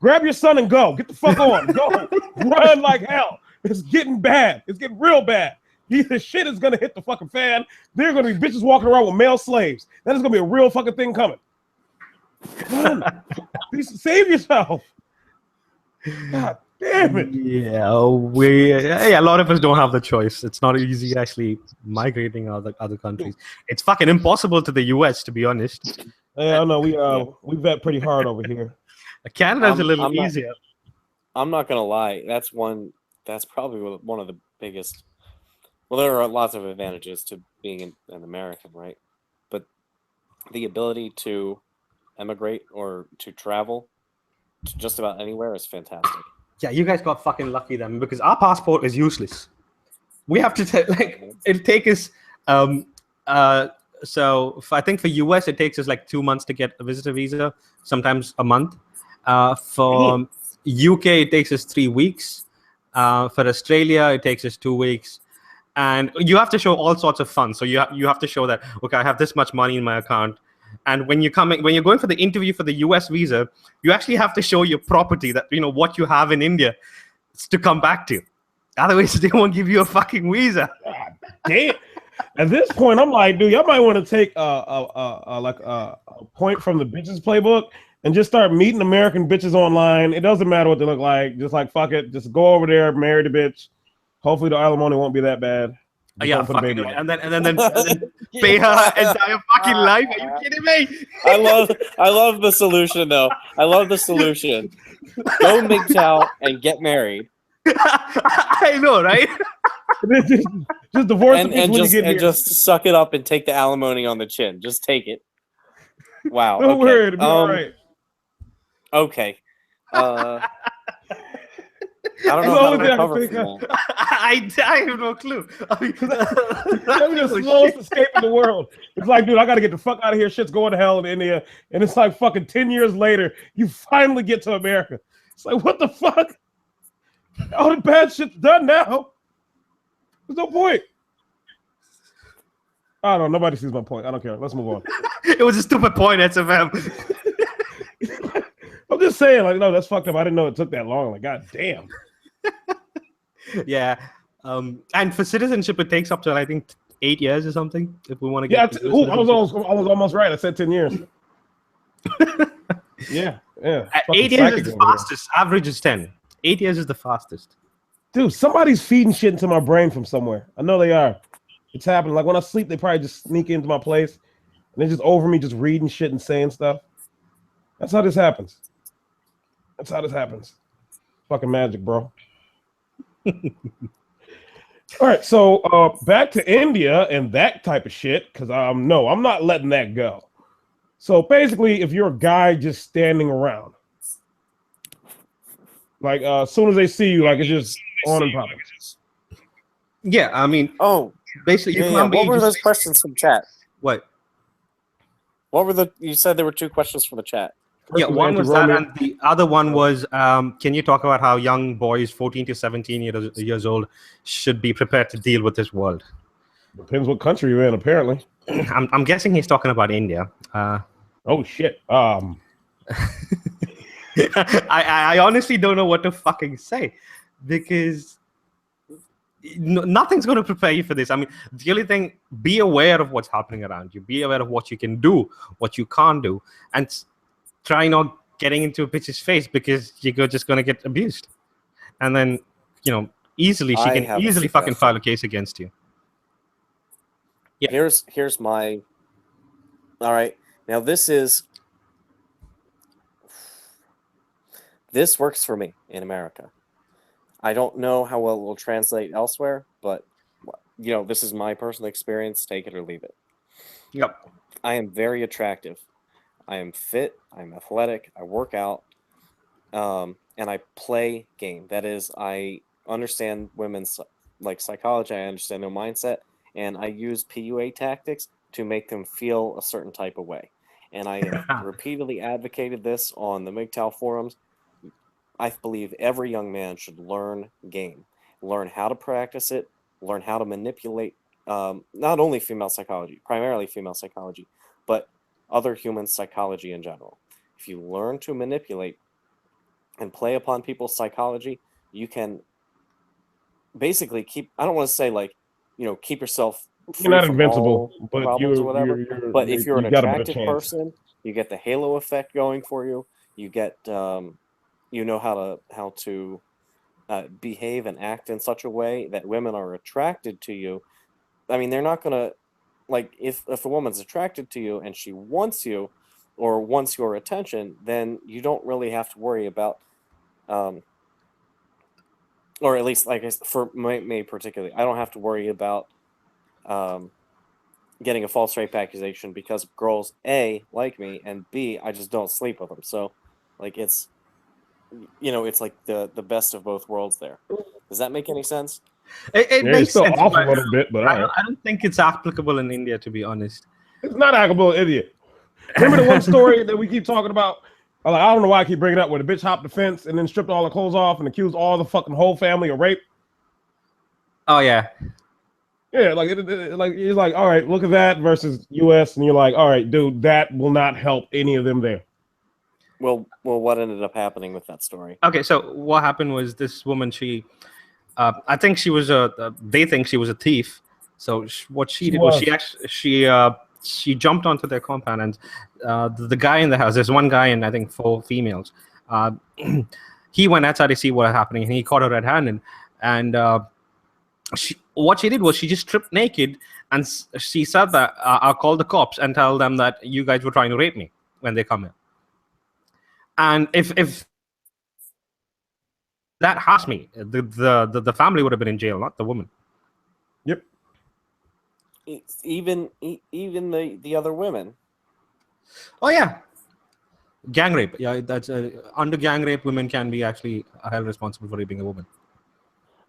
grab your son and go. Get the fuck on. Go. Run like hell. It's getting bad. It's getting real bad. The shit is gonna hit the fucking fan. There are gonna be bitches walking around with male slaves. That is gonna be a real fucking thing coming. Run. Save yourself. God damn it. Yeah, a lot of us don't have the choice. It's not easy actually migrating out other countries. It's fucking impossible to the US, to be honest. Yeah, I know we vet pretty hard over here. Canada's a little easier. I'm not gonna lie. That's probably one of the biggest. Well, there are lots of advantages to being an American, right? But the ability to emigrate or to travel to just about anywhere is fantastic. Yeah, you guys got fucking lucky then, because our passport is useless. We have to it'll take us so I think for US it takes us like 2 months to get a visitor visa, sometimes a month. For UK it takes us 3 weeks. For Australia it takes us 2 weeks. And you have to show all sorts of funds. So you have to show that, okay, I have this much money in my account. And when you're going for the interview for the US visa, you actually have to show your property, that what you have in India to come back to. Otherwise, they won't give you a fucking visa. God damn. At this point, I'm like, dude, y'all might want to take a point from the bitches playbook and just start meeting American bitches online. It doesn't matter what they look like. Just like, fuck it. Just go over there, marry the bitch. Hopefully the alimony won't be that bad. Yeah, fucking right. and then pay her entire fucking life. Are you kidding me? I love the solution though. I love the solution. Go MGTOW and get married. I know, right? just divorce the people when you get here. Just suck it up and take the alimony on the chin. Just take it. Wow. Don't worry, it'll be all right. Okay. I don't know how to recover from that. I have no clue. That was the slowest escape in the world. It's like, dude, I got to get the fuck out of here. Shit's going to hell in India. And it's like fucking 10 years later, you finally get to America. It's like, what the fuck? All the bad shit's done now. There's no point. I don't know. Nobody sees my point. I don't care. Let's move on. It was a stupid point, SFM. I'm just saying, like, no, that's fucked up. I didn't know it took that long. Like, god damn. Yeah. And for citizenship, it takes up to, I think, 8 years or something. If we want to get. Yeah. I was almost right. I said 10 years. Yeah. 8 years is the fastest. Average is 10. 8 years is the fastest. Dude, somebody's feeding shit into my brain from somewhere. I know they are. It's happening. Like when I sleep, they probably just sneak into my place and they're just over me, just reading shit and saying stuff. That's how this happens. Fucking magic, bro. All right, so back to India and that type of shit, because no, I'm not letting that go. So basically, if you're a guy just standing around, Like as soon as they see you, like it's just on and popping. Yeah, I mean, basically, you yeah. can't be What were just- those questions from chat? What? What were you said there were 2 questions from the chat. Yeah, First one was that, anti-Romeo. and the other one was, can you talk about how young boys, 14 to 17 years old, should be prepared to deal with this world? Depends what country you're in, apparently. I'm guessing he's talking about India. Oh shit. I honestly don't know what to fucking say, because nothing's going to prepare you for this. I mean, the only thing, be aware of what's happening around you. Be aware of what you can do, what you can't do, and try not getting into a bitch's face, because you're just going to get abused. And then, easily, she can easily fucking file a case against you. Yeah. Here's my. All right. Now this works for me in America. I don't know how well it will translate elsewhere, but this is my personal experience. Take it or leave it. Yep. I am very attractive. I am fit. I'm athletic. I work out, and I play game. That is, I understand women's psychology. I understand their mindset, and I use PUA tactics to make them feel a certain type of way. And I have repeatedly advocated this on the MGTOW forums. I believe every young man should learn game, learn how to practice it, learn how to manipulate not only female psychology, primarily female psychology, but other human psychology in general. If you learn to manipulate and play upon people's psychology, you can basically keep, I don't want to say keep yourself free. You're not from invincible, all but problems or whatever. But if you're an attractive person, you get the halo effect going for you. You get how to behave and act in such a way that women are attracted to you. I mean, they're not gonna if a woman's attracted to you and she wants you or wants your attention, then you don't really have to worry about or at least for me particularly, I don't have to worry about getting a false rape accusation because girls A like me and B I just don't sleep with them. So it's it's like the best of both worlds there. Does that make any sense? It makes still sense, off a little bit, but I don't think it's applicable in India, to be honest. It's not applicable in India. Remember the one story that we keep talking about? I don't know why I keep bringing it up, where the bitch hopped the fence and then stripped all the clothes off and accused all the fucking whole family of rape. Oh yeah. Yeah, you're like, all right, look at that versus U.S. and you're like, all right, dude, that will not help any of them there. Well, what ended up happening with that story? Okay, so what happened was this woman, she, I think she was they think she was a thief. So what she did was she jumped onto their compound, and the guy in the house, there's one guy and I think 4 females. He went outside to see what was happening, and he caught her red-handed. And what she did was she just stripped naked, and she said that I'll call the cops and tell them that you guys were trying to rape me when they come in. And if that has me, the family would have been in jail, not the woman. Yep. Even the other women. Oh yeah, gang rape. Yeah, that's under gang rape, women can be actually held responsible for raping a woman.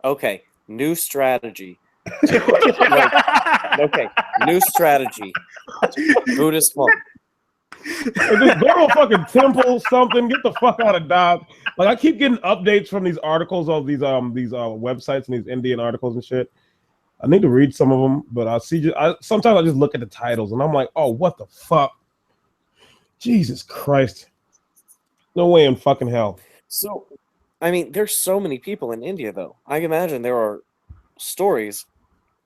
Okay, new strategy. Okay, new strategy. Buddhist monk. Just go to a fucking temple, something. Get the fuck out of Dodge. I keep getting updates from these articles of these websites and these Indian articles and shit. I need to read some of them, but sometimes I just look at the titles and I'm like, oh, what the fuck? Jesus Christ! No way in fucking hell. So, I mean, there's so many people in India, though. I can imagine there are stories,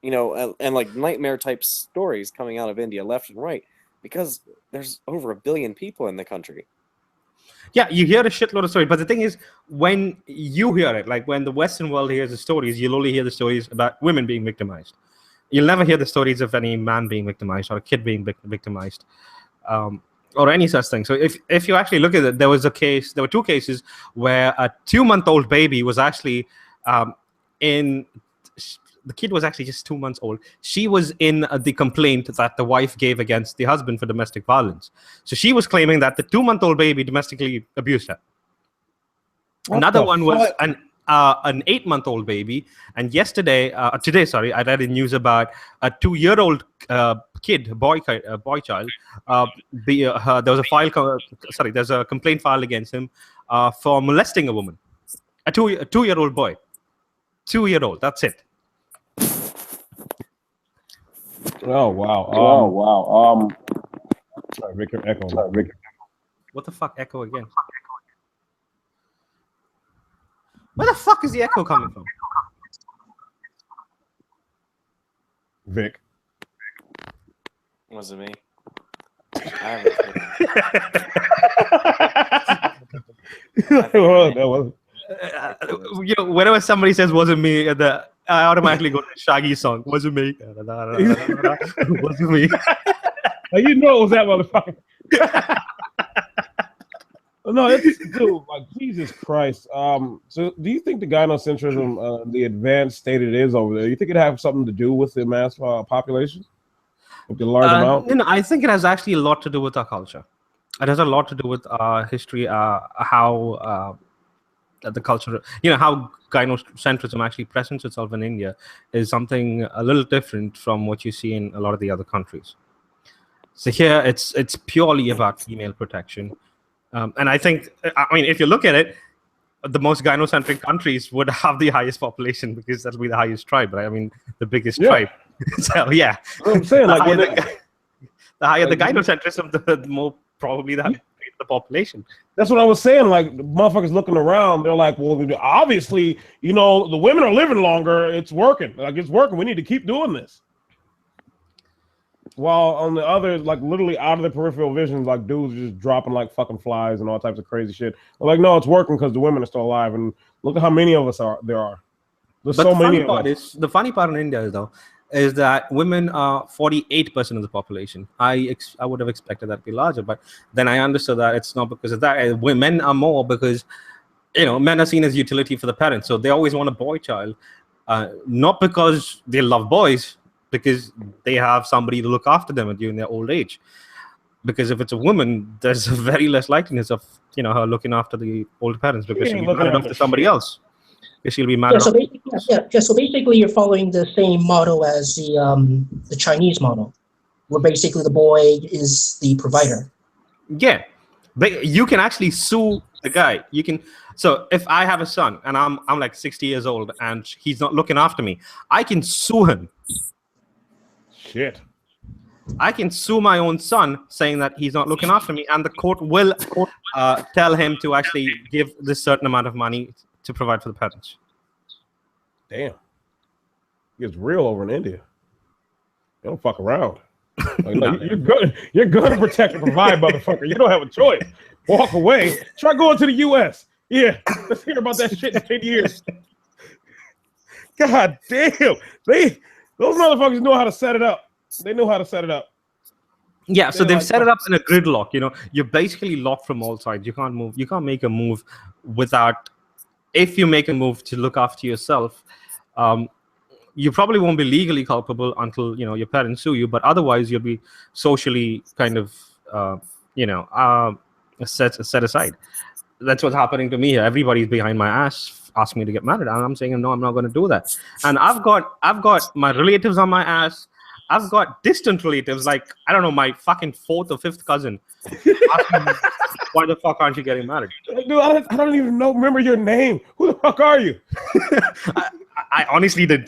and nightmare type stories coming out of India left and right. Because there's over 1 billion people in the country. Yeah, you hear a shitload of stories, but the thing is, when you hear it, when the Western world hears the stories, you'll only hear the stories about women being victimized. You'll never hear the stories of any man being victimized or a kid being victimized, or any such thing. So if you actually look at it, there were 2 cases where a 2-month-old baby was actually the kid was actually just 2 months old. She was in the complaint that the wife gave against the husband for domestic violence. So she was claiming that the 2-month-old baby domestically abused her. Another one was an 8-month-old baby, and today, I read in news about a 2-year-old boy child. There's a complaint filed against him for molesting a woman, a 2-year-old boy, 2-year-old. That's it. Oh wow. Sorry, Rick, you're echoing. What the fuck? Echo again. Where the fuck is the echo coming from? Vic. Was it me? I whenever somebody says "wasn't me," I automatically go to the Shaggy song. Wasn't me. Wasn't me. You know it was that motherfucker. No, it's dude, like Jesus Christ. So do you think the gynocentrism, the advanced state it is over there, you think it have something to do with the mass population? With the large amount? I think it has actually a lot to do with our culture. It has a lot to do with our history, how the culture, how gynocentrism actually presents itself in India is something a little different from what you see in a lot of the other countries. So here, it's purely about female protection. And I think, if you look at it, the most gynocentric countries would have the highest population because that'll be the highest tribe, right? The biggest tribe. So, yeah. I'm saying, the higher the gynocentrism, the more probably the population. That's what I was saying. Like, the motherfuckers looking around, they're like, well, obviously, the women are living longer. It's working. Like, it's working. We need to keep doing this. While on the other, like literally out of the peripheral vision, like dudes just dropping like fucking flies and all types of crazy shit. I'm like, no, it's working because the women are still alive, and look at how many of us there are. There's so many of us. The funny part in India is that women are 48% of the population. I would have expected that to be larger, but then I understood that it's not because of that. Women are more because men are seen as utility for the parents, so they always want a boy child, not because they love boys. Because they have somebody to look after them during their old age. Because if it's a woman, there's a very less likeliness of her looking after the old parents because she'll be married off to somebody else. Because she'll be married. So basically, you're following the same model as the Chinese model, where basically the boy is the provider. Yeah, but you can actually sue the guy. You can. So if I have a son and I'm like 60 years old and he's not looking after me, I can sue him. Shit. I can sue my own son saying that he's not looking after me, and the court will tell him to actually give this certain amount of money to provide for the parents. Damn. It's real over in India. They don't fuck around. You're gonna protect and provide, motherfucker. You don't have a choice. Walk away. Try going to the US. Yeah. Let's hear about that shit in 10 years. God damn. Those motherfuckers know how to set it up. They know how to set it up. Yeah, so they've set it up in a gridlock. You're basically locked from all sides. You can't move. You can't make a move without. If you make a move to look after yourself, you probably won't be legally culpable until your parents sue you. But otherwise, you'll be socially kind of set aside. That's what's happening to me here. Everybody's behind my ass. Ask me to get married, and I'm saying no, I'm not going to do that. And I've got my relatives on my ass. I've got distant relatives, like I don't know, my fucking 4th or 5th cousin. Why the fuck aren't you getting married? Dude, I don't even remember your name. Who the fuck are you? I honestly did.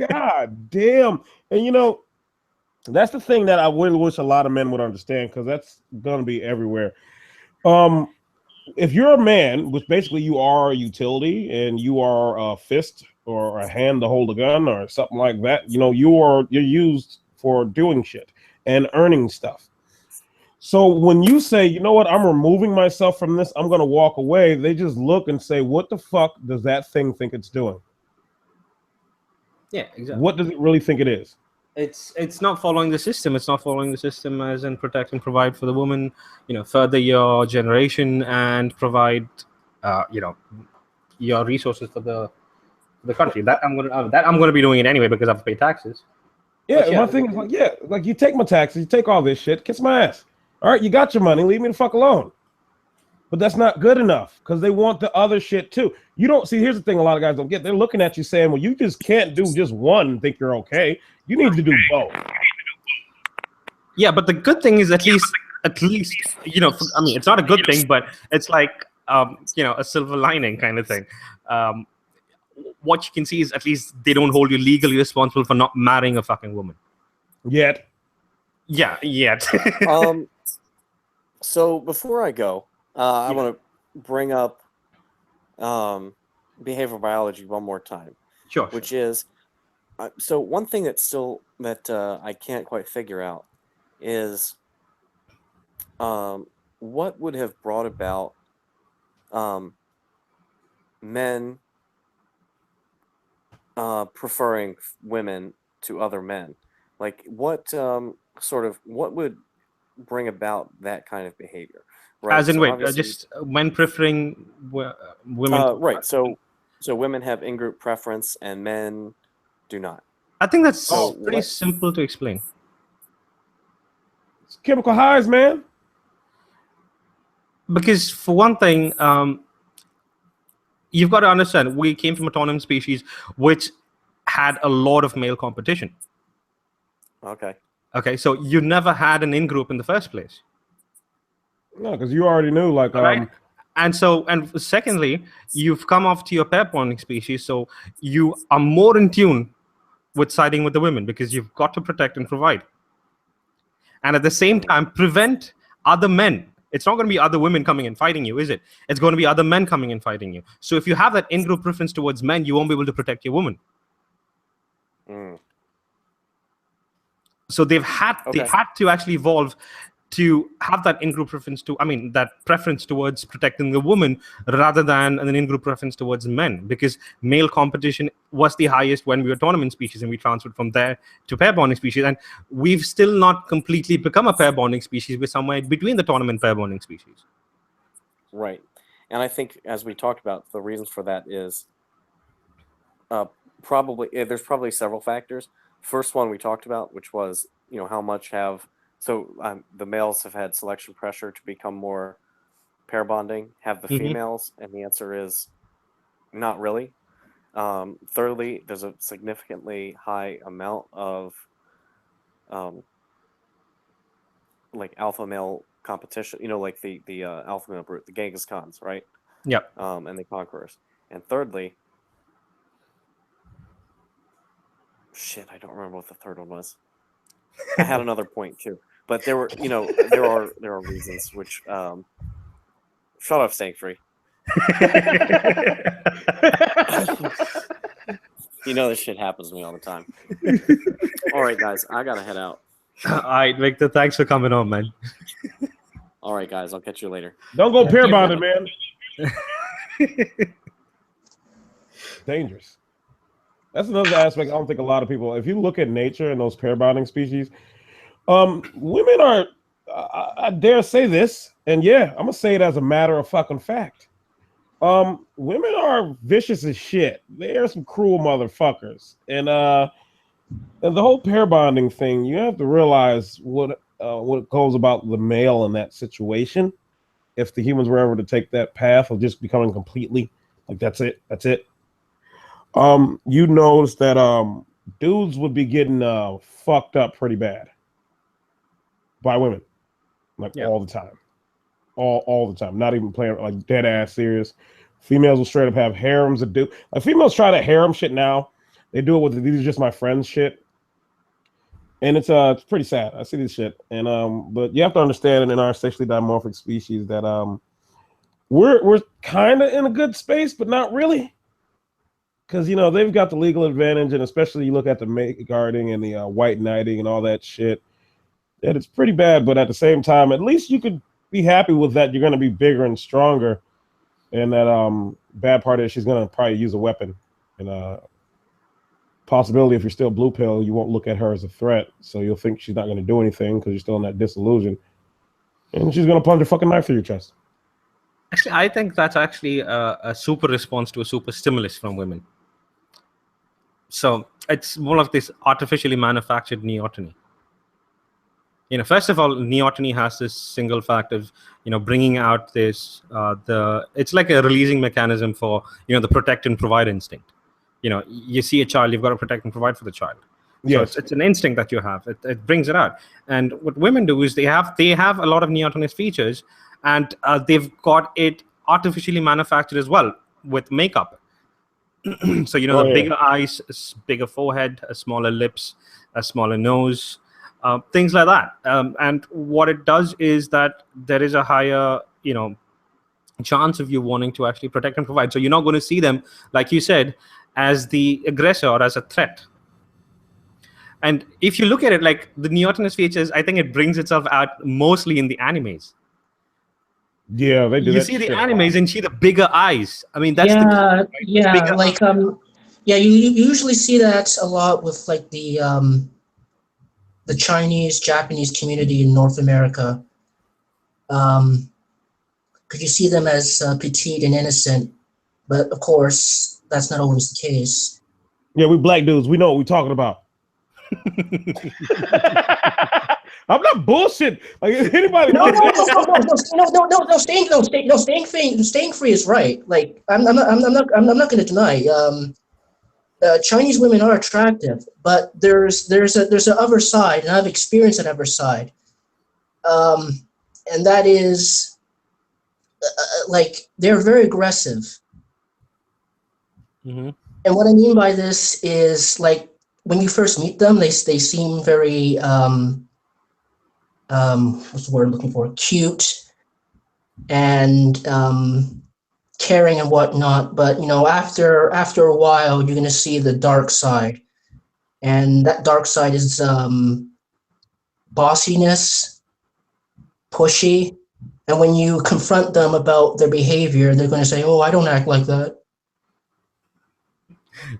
God damn. And that's the thing that I really wish a lot of men would understand, because that's gonna be everywhere. If you're a man, which basically you are a utility and you are a fist or a hand to hold a gun or something like that, you're used for doing shit and earning stuff. So when you say, you know what, I'm removing myself from this, I'm going to walk away, they just look and say, what the fuck does that thing think it's doing? Yeah, exactly. What does it really think it is? It's not following the system. It's not following the system as in protect and provide for the woman, further your generation and provide, your resources for the country. That I'm gonna be doing it anyway because I have to pay taxes. Yeah, my thing is like you take my taxes, you take all this shit, kiss my ass. All right, you got your money, leave me the fuck alone. But that's not good enough because they want the other shit too. You don't see. Here's the thing: a lot of guys don't get. They're looking at you saying, "Well, you just can't do just one and think you're okay. You need to do both." Yeah, but the good thing is at least you know, I mean, it's not a good thing, but it's like you know, a silver lining kind of thing. What you can see is at least they don't hold you legally responsible for not marrying a fucking woman. Yet. Yeah, yet. So before I go, I want to bring up behavioral biology one more time, Sure. which is so one thing that I can't quite figure out is what would have brought about men preferring women to other men. Like what what would bring about that kind of behavior? Right. As in, So wait, obviously- just when preferring women. right. So women have in-group preference and men do not. I think that's So pretty simple to explain. It's chemical highs, man. Because for one thing, you've got to understand, we came from autonomous species which had a lot of male competition. Okay. Okay, so you never had an in-group in the first place. No, because you already knew, like, Right? And secondly, you've come off to your pair bonding species, so you are more in tune with siding with the women because you've got to protect and provide. And at the same time, prevent other men. It's not going to be other women coming and fighting you, is it? It's going to be other men coming and fighting you. So if you have that in-group preference towards men, you won't be able to protect your woman. So they had to actually evolve to have that in-group preference that preference towards protecting the woman rather than an in-group preference towards men, because male competition was the highest when we were tournament species and we transferred from there to pair bonding species, and we've still not completely become a pair bonding species. We're somewhere between the tournament pair bonding species. Right. And I think, as we talked about, the reasons for that is there's probably several factors. First one we talked about, which was, how much the males have had selection pressure to become more pair bonding. Have the females? And the answer is not really. Thirdly, there's a significantly high amount of like alpha male competition. Like the alpha male brute, the Genghis Khans, right? Yep. And the conquerors. And thirdly, shit, I don't remember what the third one was. I had another point too, but there were, there are reasons which. Shut up, Stank Free. This shit happens to me all the time. All right, guys, I gotta head out. All right, Victor, thanks for coming on, man. All right, guys, I'll catch you later. Don't go pair bonded, man. Dangerous. That's another aspect I don't think a lot of people, if you look at nature and those pair bonding species, women are, I dare say this, and yeah, I'm gonna say it as a matter of fucking fact. Women are vicious as shit. They are some cruel motherfuckers. And the whole pair bonding thing, you have to realize what goes about the male in that situation. If the humans were ever to take that path of just becoming completely like that's it. You notice that dudes would be getting fucked up pretty bad by women, all the time, all the time. Not even playing like dead ass serious. Females will straight up have harems that do. Like females try to harem shit now. They do it with these are just my friends shit, and it's pretty sad. I see this shit, and but you have to understand in our sexually dimorphic species that we're kind of in a good space, but not really. Because, they've got the legal advantage, and especially you look at the mate guarding and the white knighting and all that shit, that it's pretty bad. But at the same time, at least you could be happy with that. You're going to be bigger and stronger. And that bad part is she's going to probably use a weapon. And possibility, if you're still blue pill, you won't look at her as a threat. So you'll think she's not going to do anything because you're still in that disillusion. And she's going to plunge a fucking knife through your chest. Actually, I think that's actually a super response to a super stimulus from women. So it's more of this artificially manufactured neoteny. First of all, neoteny has this single fact of bringing out this it's like a releasing mechanism for the protect and provide instinct. You see a child, you've got to protect and provide for the child. Yes. So it's an instinct that you have. It brings it out. And what women do is they have a lot of neotenous features, and they've got it artificially manufactured as well with makeup. So the bigger eyes, bigger forehead, smaller lips, a smaller nose, things like that. And what it does is that there is a higher chance of you wanting to actually protect and provide. So you're not going to see them, like you said, as the aggressor or as a threat. And if you look at it, like the neotenous features, I think it brings itself out mostly in the animes. Yeah, they do. You see the animes and see the bigger eyes. I mean, that's you usually see that a lot with like the Chinese, Japanese community in North America. Because you see them as petite and innocent, but of course that's not always the case. Yeah, we black dudes. We know what we're talking about. I'm not bullshit. Like anybody. Staying free is right. Like I'm not going to deny. Chinese women are attractive, but there's an other side, and I've experienced that other side, and that is like they're very aggressive. Mm-hmm. And what I mean by this is like when you first meet them, they seem very what's the word I'm looking for? Cute and caring and whatnot. But after a while, you're gonna see the dark side, and that dark side is bossiness, pushy, and when you confront them about their behavior, they're gonna say, "Oh, I don't act like that."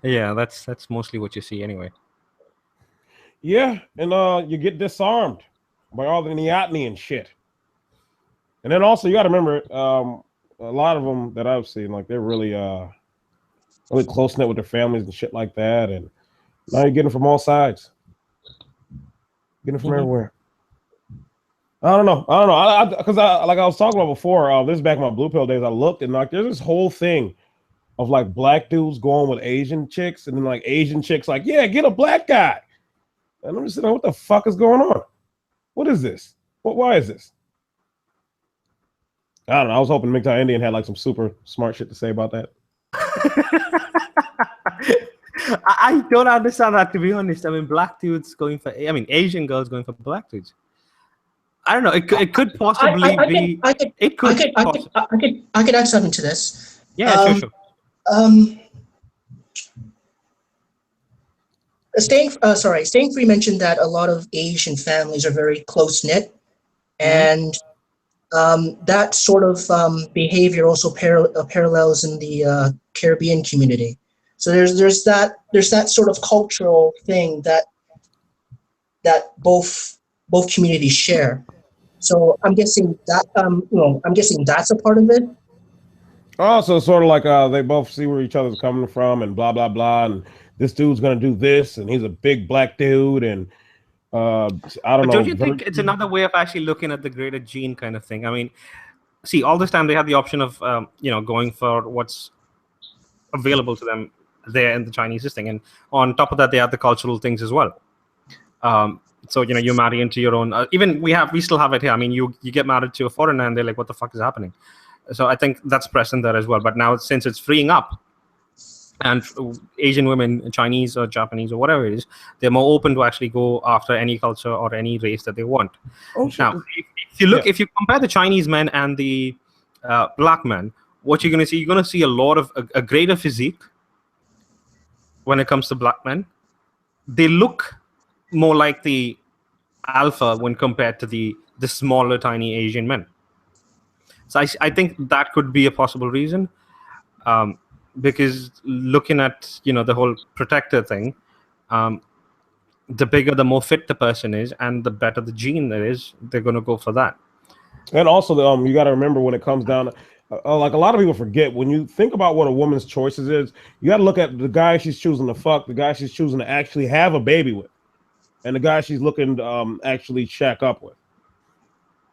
Yeah, that's mostly what you see anyway. Yeah, and you get disarmed by all the neoteny and shit. And then also you got to remember, a lot of them that I've seen, like they're really really close knit with their families and shit like that. And now you're getting from all sides, getting from everywhere. I don't know, because like I was talking about before. This is back in my blue pill days. I looked and like there's this whole thing of like black dudes going with Asian chicks, and then like Asian chicks like, yeah, get a black guy. And I'm just sitting there, what the fuck is going on? What is this? Why is this? I don't know. I was hoping MGTOW Indian had like some super smart shit to say about that. I don't understand that, to be honest. I mean, black dudes going for, Asian girls going for black dudes. I don't know. It could possibly be. I could add something to this. Yeah, sure. Staying Free mentioned that a lot of Asian families are very close knit, and that sort of behavior also parallels in the Caribbean community. So there's that sort of cultural thing that both communities share. So I'm guessing that that's a part of it. Oh, so sort of like they both see where each other's coming from and blah blah blah, and this dude's gonna do this, and he's a big black dude, and I don't know. Don't you think it's another way of actually looking at the greater gene kind of thing? I mean, see, all this time they have the option of going for what's available to them there in the Chinese system, and on top of that, they have the cultural things as well. So you marry into your own. Even we still have it here. I mean, you get married to a foreigner, and they're like, "What the fuck is happening?" So I think that's present there as well. But now, since it's freeing up, and Asian women, Chinese or Japanese or whatever it is, they're more open to actually go after any culture or any race that they want. Oh, now, if you compare the Chinese men and the black men, what you're going to see, you're going to see a lot of a greater physique when it comes to black men. They look more like the alpha when compared to the smaller, tiny Asian men. So I think that could be a possible reason, because looking at the whole protector thing, the bigger, the more fit the person is, and the better the gene there is, they're going to go for that. And also, you got to remember when it comes down, like a lot of people forget, when you think about what a woman's choices is, you got to look at the guy she's choosing to fuck, the guy she's choosing to actually have a baby with. and the guy she's looking to actually shack up with.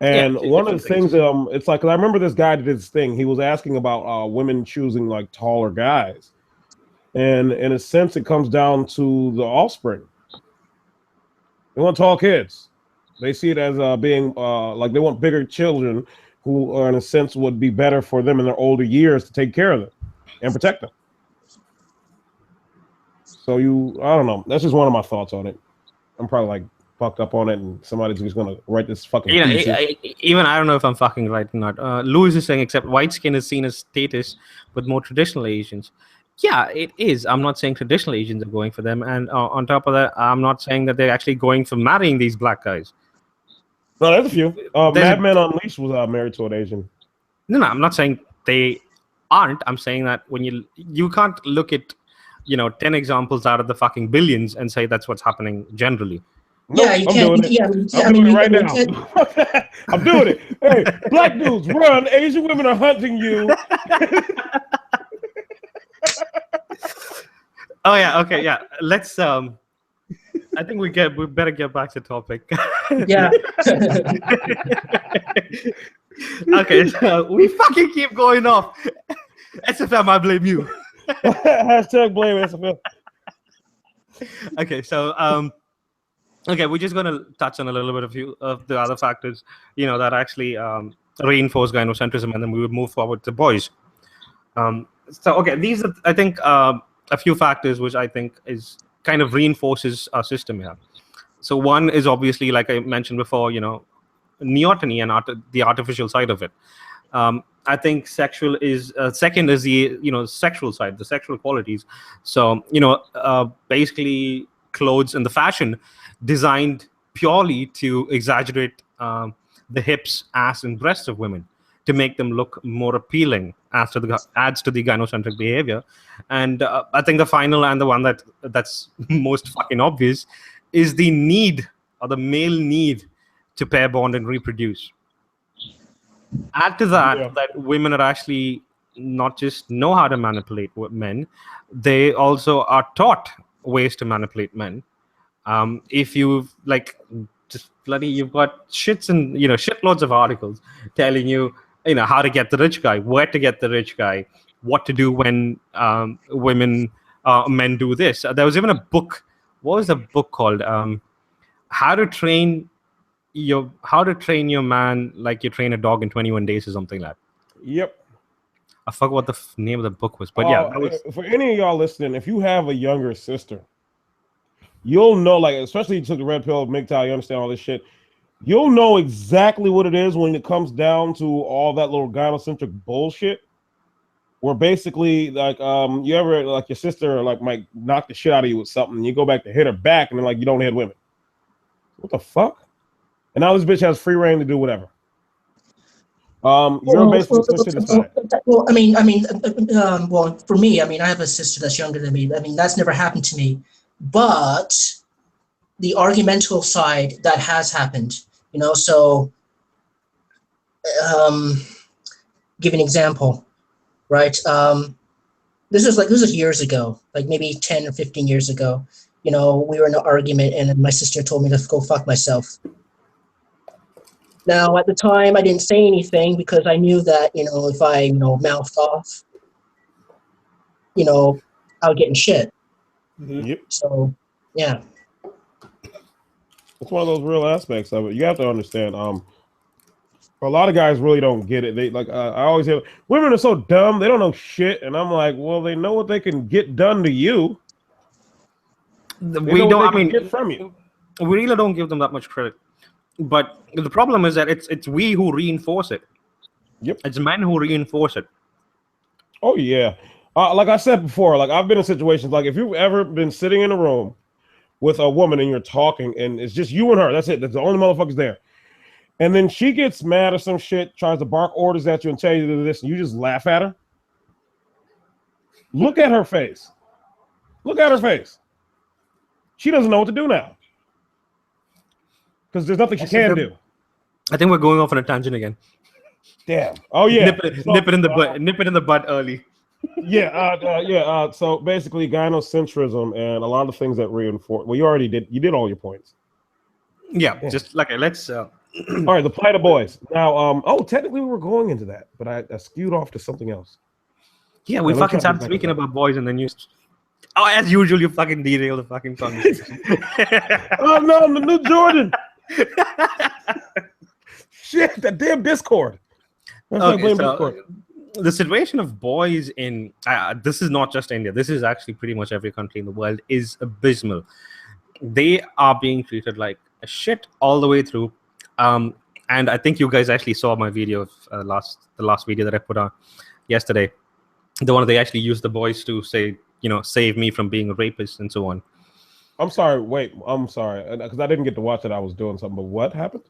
And one of the things, it's like, 'cause I remember this guy did this thing. He was asking about women choosing like taller guys, and in a sense, it comes down to the offspring. They want tall kids. They see it as being like they want bigger children who, in a sense, would be better for them in their older years to take care of them and protect them. So I don't know. That's just one of my thoughts on it. I'm probably like fucked up on it, and somebody's just gonna write this fucking. Even I don't know if I'm fucking right or not. Louis is saying, except white skin is seen as status with more traditional Asians. Yeah, it is. I'm not saying traditional Asians are going for them, and on top of that, I'm not saying that they're actually going for marrying these black guys. No, there's a few. Mad Men Unleashed was married to an Asian. No, I'm not saying they aren't. I'm saying that when you can't look at 10 examples out of the fucking billions and say that's what's happening generally. No, yeah, you can't. Yeah, I'm doing it right now. I'm doing it. Hey, black dudes, run! Asian women are hunting you. Oh yeah, okay, yeah. Let's I think we better get back to topic. Yeah. Okay, so we fucking keep going off. SFM, I blame you. Hashtag blame SFM. Okay, so okay, we're just gonna touch on a little bit of few of the other factors, that actually reinforce gynocentrism, and then we would move forward to boys. So okay, these are, I think, a few factors which I think is kind of reinforces our system here. So one is obviously, like I mentioned before, neoteny and the artificial side of it. I think sexual is second is the sexual side, the sexual qualities. So basically clothes and the fashion designed purely to exaggerate the hips, ass, and breasts of women to make them look more appealing, adds to the gynocentric behavior. And I think the final and the one that's most fucking obvious is the need, or the male need, to pair bond and reproduce. Add to that that women are actually not just know how to manipulate men, they also are taught ways to manipulate men. If you've you've got shitloads of articles telling you how to get the rich guy, where to get the rich guy, what to do when men do this. There was even a book. What was the book called? How to train your man like you train a dog in 21 days or something like that. Yep. I forgot what the name of the book was, but yeah. For any of y'all listening, if you have a younger sister, you'll know, like, especially you took the red pill, MGTOW, you understand all this shit. You'll know exactly what it is when it comes down to all that little gynocentric bullshit. Where basically, like, you ever, like, your sister might knock the shit out of you with something, and you go back to hit her back, and then you don't hit women. What the fuck? And now this bitch has free reign to do whatever. You're basically pushed to the side. Well, well, for me, I have a sister that's younger than me. That's never happened to me. But the argumental side, that has happened. So give an example, right? This was years ago, like maybe 10 or 15 years ago. We were in an argument, and my sister told me to go fuck myself. Now, at the time, I didn't say anything because I knew that, if I, mouthed off, I would get in shit. Mm-hmm. Yep. So, yeah. It's one of those real aspects of it. You have to understand. A lot of guys really don't get it. They I always hear, women are so dumb, they don't know shit. And I'm like, well, they know what they can get done to you. We get from you. We really don't give them that much credit. But the problem is that it's we who reinforce it. Yep. It's men who reinforce it. Oh yeah. Like I said before, I've been in situations like, if you've ever been sitting in a room with a woman and you're talking and it's just you and her, that's it. That's the only motherfuckers there. And then she gets mad or some shit, tries to bark orders at you and tell you to do this, and you just laugh at her. Look at her face. Look at her face. She doesn't know what to do now. Because there's nothing she can do. I think we're going off on a tangent again. Damn. Oh yeah. Nip it in the butt early. So basically, gynocentrism and a lot of things that reinforce. Well, you did all your points. Yeah, just like let's. All right, the Plight of boys. Now, technically we were going into that, but I skewed off to something else. Yeah, we fucking started speaking about boys, and then you. Oh, as usual, you fucking derail the fucking conversation. Oh no, the new Jordan. Shit, that damn Discord. Okay, so the situation of boys in this is not just India. This is actually pretty much every country in the world is abysmal. They are being treated like a shit all the way through. And I think you guys actually saw my video of the last video that I put on yesterday. The one they actually used the boys to say, save me from being a rapist and so on. I'm sorry. Wait, I'm sorry because I didn't get to watch it. I was doing something. But what happened?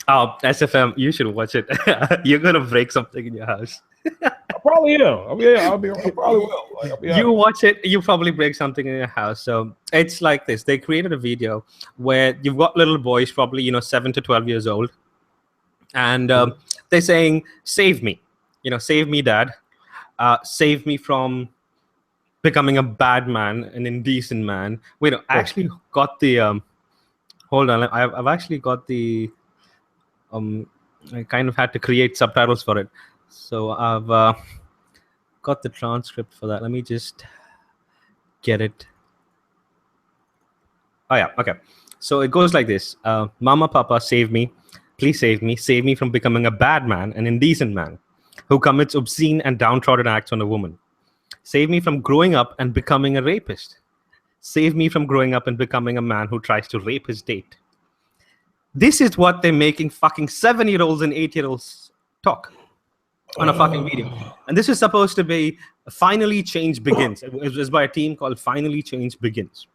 Oh, SFM, you should watch it. You're gonna break something in your house. I probably am. Yeah, I probably will. You watch it, you probably break something in your house. So it's like this. They created a video where you've got little boys, probably 7 to 12 years old, and they're saying, "Save me, save me, Dad. Save me from becoming a bad man, an indecent man." Wait, no, I actually got the. Hold on, I've actually got the. I kind of had to create subtitles for it, so I've got the transcript for that. Let me just get it. Oh yeah, okay. So it goes like this: Mama, Papa, save me, please save me from becoming a bad man, an indecent man, who commits obscene and downtrodden acts on a woman. Save me from growing up and becoming a rapist. Save me from growing up and becoming a man who tries to rape his date. This is what they're making fucking 7-year-olds and 8-year-olds talk on a fucking video. And this is supposed to be Finally Change Begins. It was by a team called Finally Change Begins,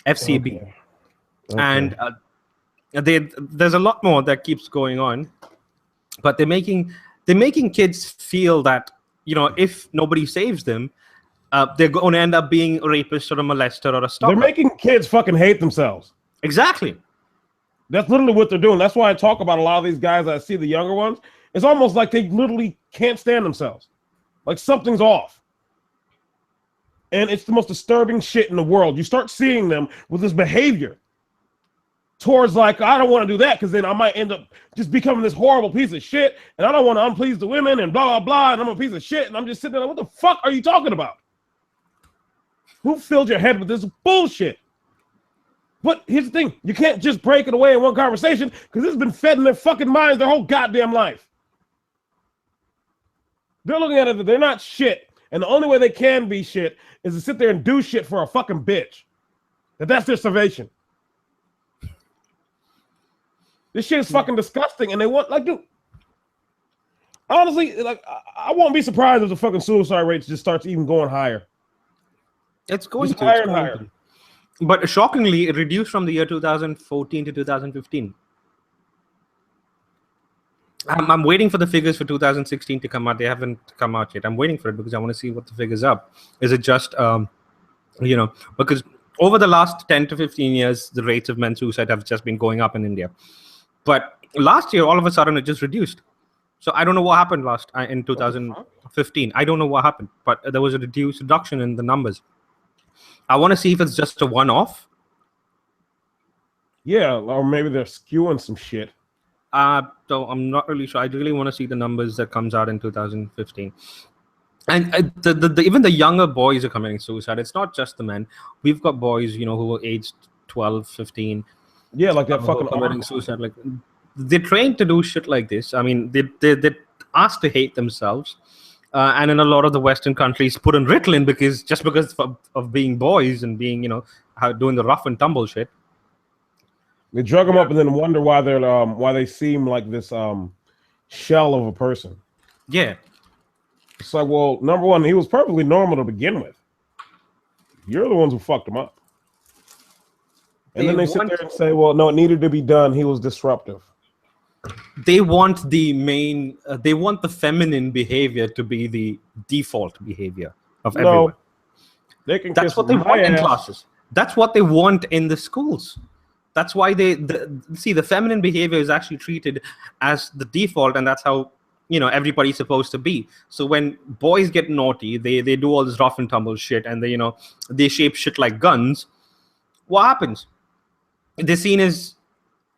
FCB. Okay. And there's a lot more that keeps going on, but they're making kids feel that if nobody saves them, they're going to end up being a rapist or a molester or a stalker. They're making kids fucking hate themselves. Exactly. That's literally what they're doing. That's why I talk about a lot of these guys. I see the younger ones. It's almost like they literally can't stand themselves. Like something's off. And it's the most disturbing shit in the world. You start seeing them with this behavior towards like, I don't want to do that because then I might end up just becoming this horrible piece of shit. And I don't want to unplease the women and blah, blah, blah. And I'm a piece of shit. And I'm just sitting there like, what the fuck are you talking about? Who filled your head with this bullshit? But here's the thing. You can't just break it away in one conversation because this has been fed in their fucking minds their whole goddamn life. They're looking at it that they're not shit. And the only way they can be shit is to sit there and do shit for a fucking bitch. That's their salvation. This shit is fucking disgusting. And they want, like, dude, honestly, like, I won't be surprised if the fucking suicide rate just starts even going higher. It's going to higher and higher. But shockingly, it reduced from the year 2014 to 2015. I'm waiting for the figures for 2016 to come out. They haven't come out yet. I'm waiting for it because I want to see what the figures are. Is it just, because over the last 10 to 15 years, the rates of men's suicide have just been going up in India. But last year, all of a sudden, it just reduced. So I don't know what happened in 2015. I don't know what happened, but there was a reduction in the numbers. I want to see if it's just a one-off. Yeah, or maybe they're skewing some shit. So I'm not really sure. I really want to see the numbers that comes out in 2015. And even the younger boys are committing suicide. It's not just the men. We've got boys, who are aged 12, 15. Yeah, like that fucking committing suicide. Like they're trained to do shit like this. I mean, they're asked to hate themselves. And in a lot of the Western countries, put in Ritalin because of being boys and being, doing the rough and tumble shit. They drug them up and then wonder why they seem like this shell of a person. Yeah. It's like, well, number one, he was perfectly normal to begin with. You're the ones who fucked him up. And then they sit there and say, well, no, it needed to be done. He was disruptive. They want they want the feminine behavior to be the default behavior of everyone. They can. That's what they want in classes. That's what they want in the schools. That's why the feminine behavior is actually treated as the default, and that's how everybody's supposed to be. So when boys get naughty, they do all this rough and tumble shit, and they shape shit like guns. What happens? They're seen as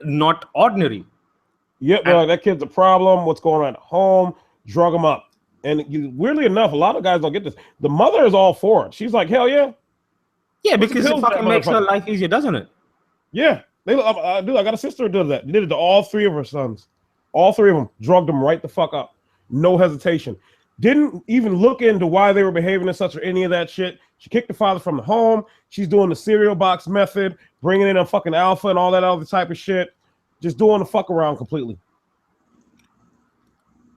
not ordinary. Yep, they're like, that kid's a problem. What's going on at home? Drug him up. And weirdly enough, a lot of guys don't get this. The mother is all for it. She's like, hell yeah. Yeah, because it fucking makes her life easier, doesn't it? Yeah. I got a sister who did that. Did it to all 3 of her sons. All 3 of them. Drugged them right the fuck up. No hesitation. Didn't even look into why they were behaving as such or any of that shit. She kicked the father from the home. She's doing the cereal box method, bringing in a fucking alpha and all that other type of shit. Just doing the fuck around completely.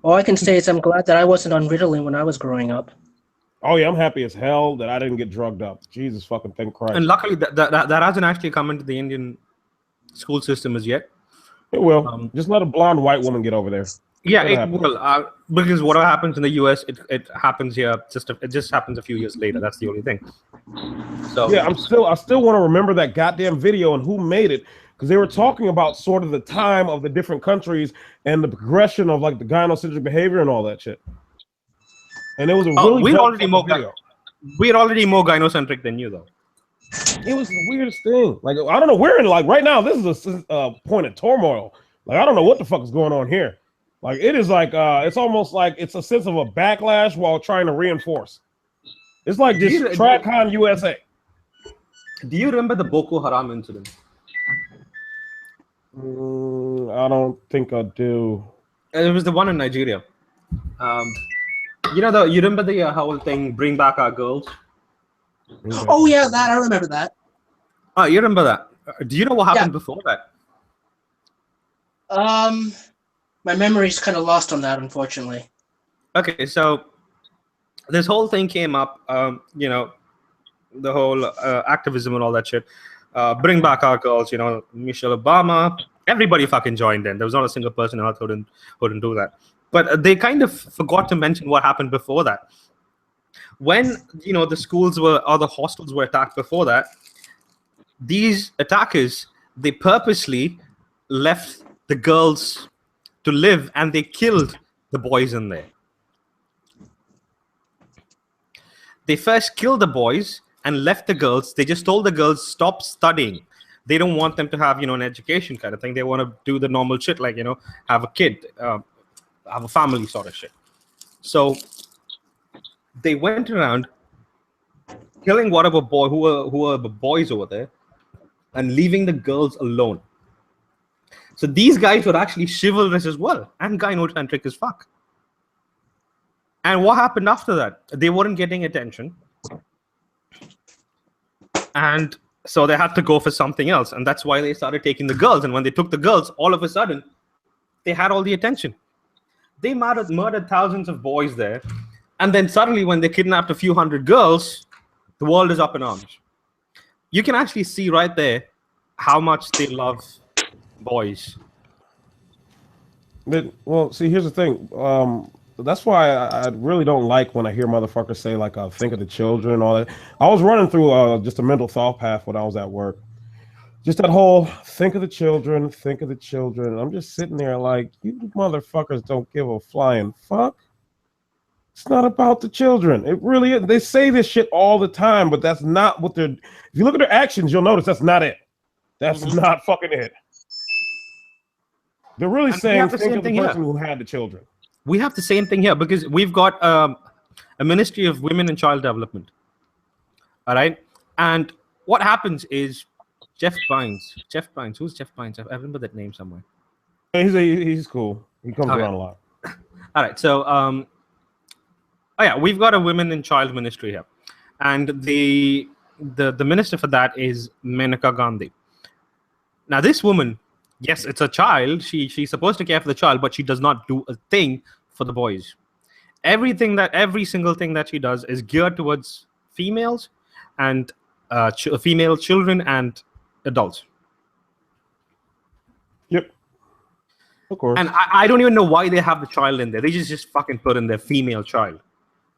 All I can say is I'm glad that I wasn't on Ritalin when I was growing up. Oh yeah, I'm happy as hell that I didn't get drugged up. Jesus fucking thank Christ. And luckily that hasn't actually come into the Indian school system as yet. It will. Just let a blonde white woman get over there. Yeah, it will. Because what happens in the US, it happens here. It just happens a few years later. That's the only thing. So yeah, I still want to remember that goddamn video and who made it, because they were talking about sort of the time of the different countries and the progression of like the gynocentric behavior and all that shit. And it was a really we're already more gynocentric than you though. It was the weirdest thing. Like I don't know. We're in like right now. This is a point of turmoil. Like I don't know what the fuck is going on here. Like it is like it's almost like it's a sense of a backlash while trying to reinforce. It's like this TradCon USA. Do you remember the Boko Haram incident? I don't think I do. It was the one in Nigeria. You remember the whole thing, bring back our girls? Oh yeah, I remember that. Oh, you remember that? Do you know what happened before that? My memory's kind of lost on that, unfortunately. Okay, so this whole thing came up, the whole activism and all that shit. Bring back our girls, Michelle Obama, everybody fucking joined in. There was not a single person on earth who didn't do that. But they kind of forgot to mention what happened before that. When, the schools or the hostels were attacked before that, these attackers, they purposely left the girls to live and they killed the boys in there. They first killed the boys and left the girls. They just told the girls, stop studying. They don't want them to have, an education kind of thing. They want to do the normal shit, like, have a kid, have a family sort of shit. So they went around killing whatever boy who were the boys over there and leaving the girls alone. So these guys were actually chivalrous as well and gynocentric as fuck. And what happened after that? They weren't getting attention. And so they had to go for something else. And that's why they started taking the girls. And when they took the girls, all of a sudden, they had all the attention. They murdered thousands of boys there. And then suddenly, when they kidnapped a few hundred girls, the world is up in arms. You can actually see right there how much they love boys. Well, see, here's the thing. That's why I really don't like when I hear motherfuckers say, like, think of the children and all that. I was running through just a mental thought path when I was at work. Just that whole think of the children, think of the children. I'm just sitting there like, you motherfuckers don't give a flying fuck. It's not about the children. It really is. They say this shit all the time, but that's not what they're... If you look at their actions, you'll notice that's not it. That's not fucking it. They're really saying think of the person who had the children. We have the same thing here because we've got a Ministry of Women and Child Development. All right? And what happens is Jeff Bynes. Who's Jeff Bynes? I remember that name somewhere. He's cool. He comes around a lot. All right. So, we've got a Women and Child Ministry here. And the minister for that is Maneka Gandhi. Now, this woman... Yes, it's a child. She's supposed to care for the child, but she does not do a thing for the boys. Every single thing that she does is geared towards females and female children and adults. Yep. Of course. And I don't even know why they have the child in there. They just fucking put in their female child.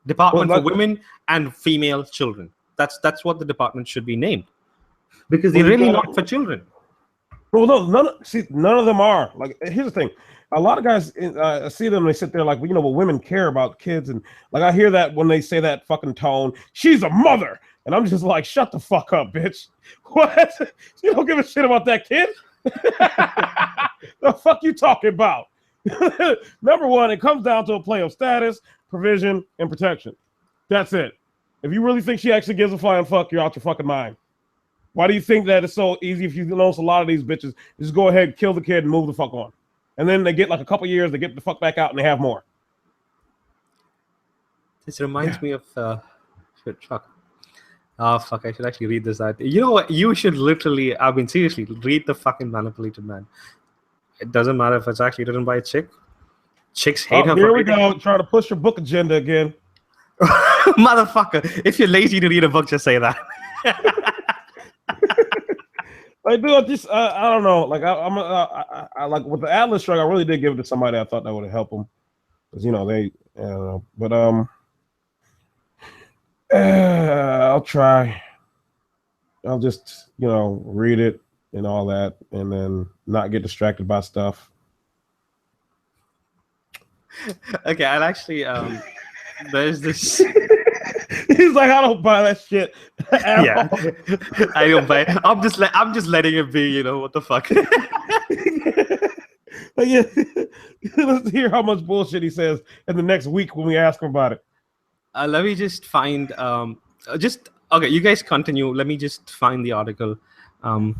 Department for Women and Female Children. That's what the department should be named. Because they're really not for children. Well, no, none of them are. Like, here's the thing. A lot of guys, I see them, they sit there like, but women care about kids. And like, I hear that when they say that fucking tone, she's a mother. And I'm just like, shut the fuck up, bitch. What? You don't give a shit about that kid? The fuck you talking about? Number one, it comes down to a play of status, provision, and protection. That's it. If you really think she actually gives a flying fuck, you're out your fucking mind. Why do you think that it's so easy if you know a lot of these bitches? Just go ahead, kill the kid, and move the fuck on. And then they get like a couple years, they get the fuck back out, and they have more. This reminds me of shit, fuck. Oh fuck! I should actually read this out. You know what? You should literally. I mean, seriously, read the fucking Manipulated Man. It doesn't matter if it's actually written by a chick. Chicks hate her. Here we go, trying to push your book agenda again. Motherfucker! If you're lazy to read a book, just say that. Like, dude, just I don't know. Like, I like with the Atlas Shrug, I really did give it to somebody I thought that would have helped them, because they, I don't know. But I'll try. I'll just read it and all that, and then not get distracted by stuff. Okay, I'll actually there's this. He's like, I don't buy that shit. Yeah, I don't buy it. I'm just letting it be. What the fuck? But yeah, let's hear how much bullshit he says in the next week when we ask him about it. Let me just find. Okay. You guys continue. Let me just find the article. And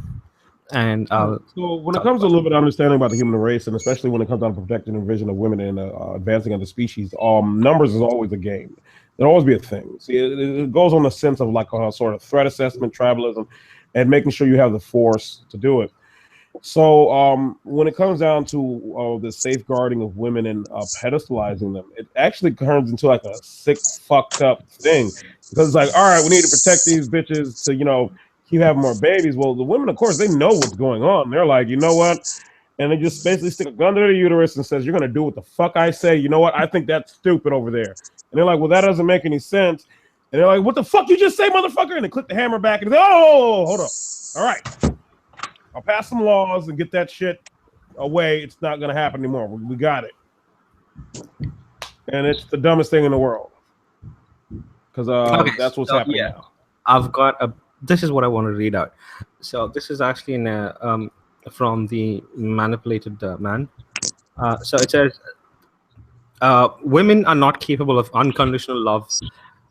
so when it comes to a little bit of understanding about the human race, and especially when it comes down to protecting and vision of women and advancing of the species, numbers is always a game. There'll always be a thing. See, it goes on the sense of like a sort of threat assessment, tribalism, and making sure you have the force to do it. So when it comes down to the safeguarding of women and pedestalizing them, it actually turns into like a sick, fucked up thing, because it's like, all right, we need to protect these bitches to keep having more babies. Well, the women, of course, they know what's going on. They're like, you know what? And they just basically stick a gun to their uterus and says, you're going to do what the fuck I say. You know what? I think that's stupid over there. And they're like, well, that doesn't make any sense. And they're like, what the fuck you just say, motherfucker? And they click the hammer back and they say, oh, hold up. All right. I'll pass some laws and get that shit away. It's not going to happen anymore. We got it. And it's the dumbest thing in the world. Because that's what's happening now. I've got this is what I want to read out. So this is actually from the Manipulated Man. So it says, women are not capable of unconditional love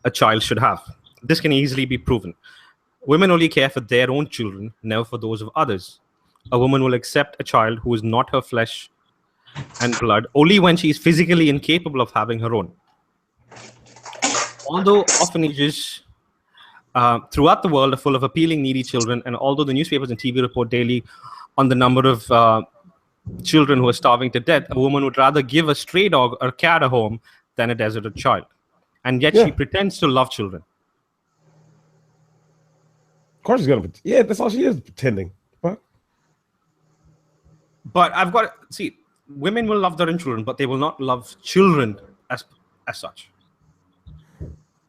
a child should have. This can easily be proven. Women only care for their own children, never for those of others. A woman will accept a child who is not her flesh and blood only when she is physically incapable of having her own. Although orphanages throughout the world are full of appealing, needy children, and although the newspapers and TV report daily on the number of children who are starving to death, a woman would rather give a stray dog or cat a home than a deserted child. And yet she pretends to love children. Of course she's gonna. Yeah, that's all she is, pretending. But I've got to see, women will love their own children, but they will not love children as such.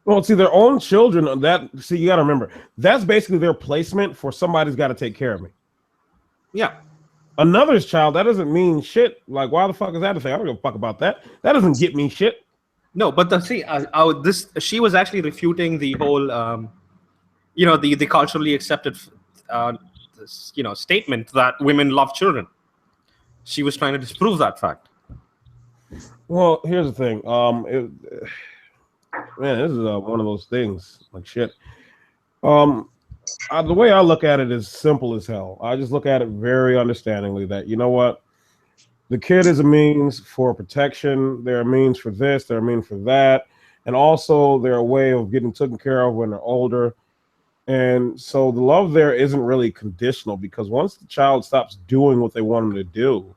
Well, see, their own children. You got to remember, that's basically their placement for somebody's got to take care of me. Yeah. Another's child, that doesn't mean shit. Like, why the fuck is that a thing? I don't give a fuck about that. That doesn't get me shit. No, but she was actually refuting the whole, the culturally accepted, statement that women love children. She was trying to disprove that fact. Well, here's the thing. Man, this is one of those things. Like shit. The way I look at it is simple as hell. I just look at it very understandingly that, you know what? The kid is a means for protection. They're a means for this. They're a means for that. And also they're a way of getting taken care of when they're older. And so the love there isn't really conditional, because once the child stops doing what they want them to do,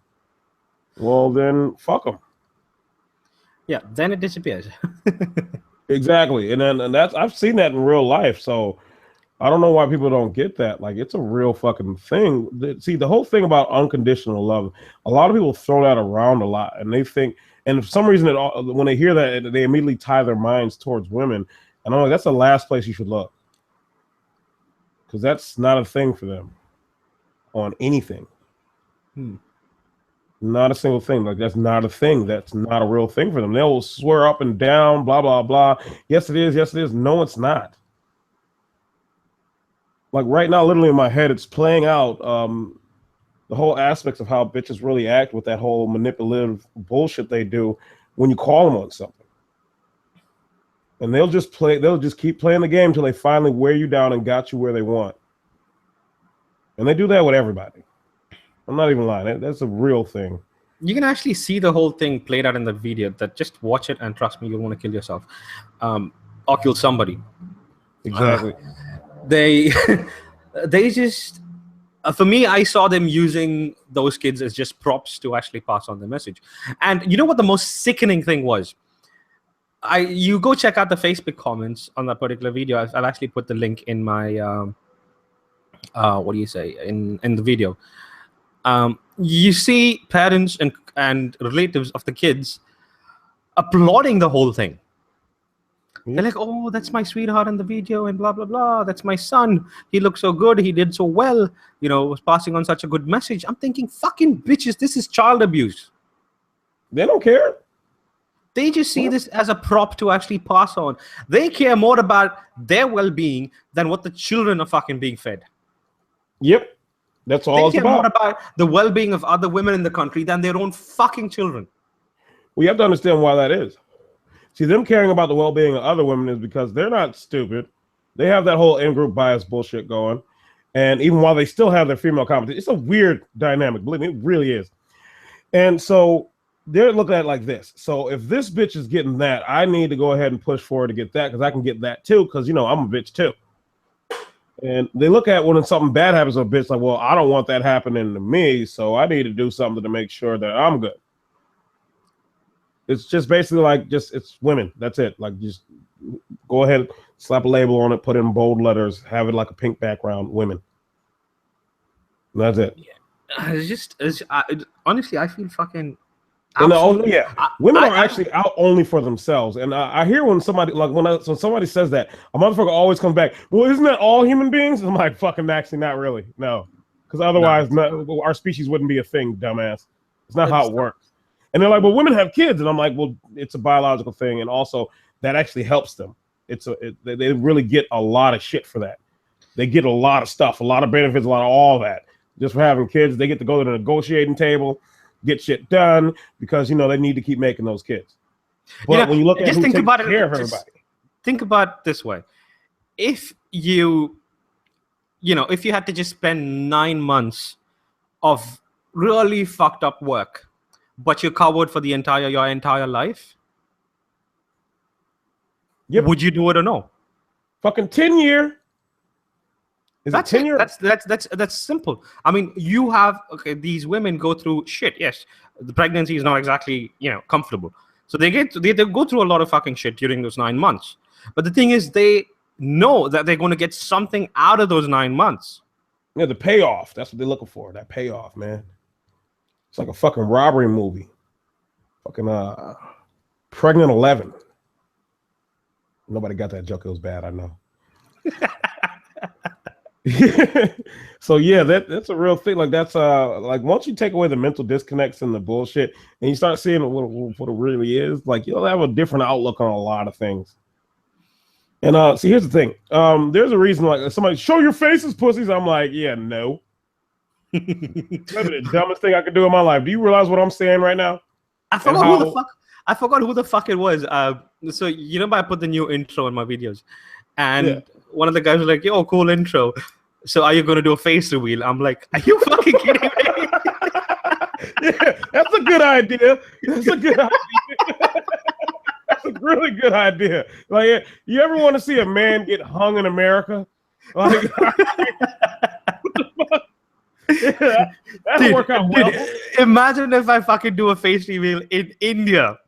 well, then fuck them. Yeah, then it disappears. Exactly. And that's, I've seen that in real life. So I don't know why people don't get that. Like, it's a real fucking thing. See, the whole thing about unconditional love, a lot of people throw that around a lot, and they think, and for some reason, when they hear that, they immediately tie their minds towards women. And I'm like, that's the last place you should look, because that's not a thing for them on anything. Not a single thing. Like, that's not a thing. That's not a real thing for them. They'll swear up and down, blah, blah, blah. Yes, it is. Yes, it is. No, it's not. Like right now, literally in my head, it's playing out the whole aspects of how bitches really act with that whole manipulative bullshit they do when you call them on something. And they'll just keep playing the game until they finally wear you down and got you where they want. And they do that with everybody. I'm not even lying. That's a real thing. You can actually see the whole thing played out in the video. That just watch it and trust me, you'll want to kill yourself, or kill somebody. Exactly. They just, for me, I saw them using those kids as just props to actually pass on the message. And you know what the most sickening thing was? You go check out the Facebook comments on that particular video. I'll actually put the link in my in the video. You see parents and relatives of the kids applauding the whole thing. They're like, oh, that's my sweetheart in the video and blah, blah, blah. That's my son. He looked so good. He did so well. Was passing on such a good message. I'm thinking, fucking bitches, this is child abuse. They don't care. They just see this as a prop to actually pass on. They care more about their well-being than what the children are fucking being fed. Yep. That's all it's about. They care more about the well-being of other women in the country than their own fucking children. We have to understand why that is. See, them caring about the well-being of other women is because they're not stupid. They have that whole in-group bias bullshit going. And even while they still have their female competition, it's a weird dynamic. Believe me, it really is. And so they're looking at it like this. So if this bitch is getting that, I need to go ahead and push forward to get that because I can get that too because, I'm a bitch too. And they look at when something bad happens to a bitch like, well, I don't want that happening to me, so I need to do something to make sure that I'm good. It's just basically like it's women. That's it. Like just go ahead, slap a label on it, put it in bold letters, have it like a pink background, women. And that's it. Yeah. Honestly, I feel fucking... Women are actually out only for themselves, and I hear when somebody when somebody says that, a motherfucker always comes back. Well, isn't that all human beings? I'm like, fucking actually, not really. No, because otherwise, our species wouldn't be a thing, dumbass. It's not how it works. And they're like, well, women have kids, and I'm like, well, it's a biological thing, and also that actually helps them. They really get a lot of shit for that. They get a lot of stuff, a lot of benefits, a lot of all that just for having kids. They get to go to the negotiating table. Get shit done because they need to keep making those kids. But when you look at who takes care of everybody, think about it this way: if you had to just spend 9 months of really fucked up work, but you're covered for your entire life, would you do it or no? Fucking 10-year. That's 10 years. That's simple. I mean, you have these women go through shit. Yes, the pregnancy is not exactly comfortable, so they go through a lot of fucking shit during those 9 months. But the thing is, they know that they're going to get something out of those 9 months. Yeah, the payoff. That's what they're looking for. That payoff, man. It's like a fucking robbery movie. Fucking Pregnant 11. Nobody got that joke. It was bad. I know. So yeah, that's a real thing. Like that's like once you take away the mental disconnects and the bullshit, and you start seeing what it really is, like you'll have a different outlook on a lot of things. And see, here's the thing. There's a reason like somebody show your faces, pussies. I'm like, yeah, no. That's the dumbest thing I could do in my life. Do you realize what I'm saying right now? I forgot who the fuck it was. So I put the new intro in my videos, and one of the guys was like, "Yo, cool intro. So are you going to do a face reveal?" I'm like, "Are you fucking kidding me?" Yeah, that's a good idea. That's a good idea. That's a really good idea. Like, you ever want to see a man get hung in America? Like, what the fuck? Yeah, that'll work out well. Imagine if I fucking do a face reveal in India.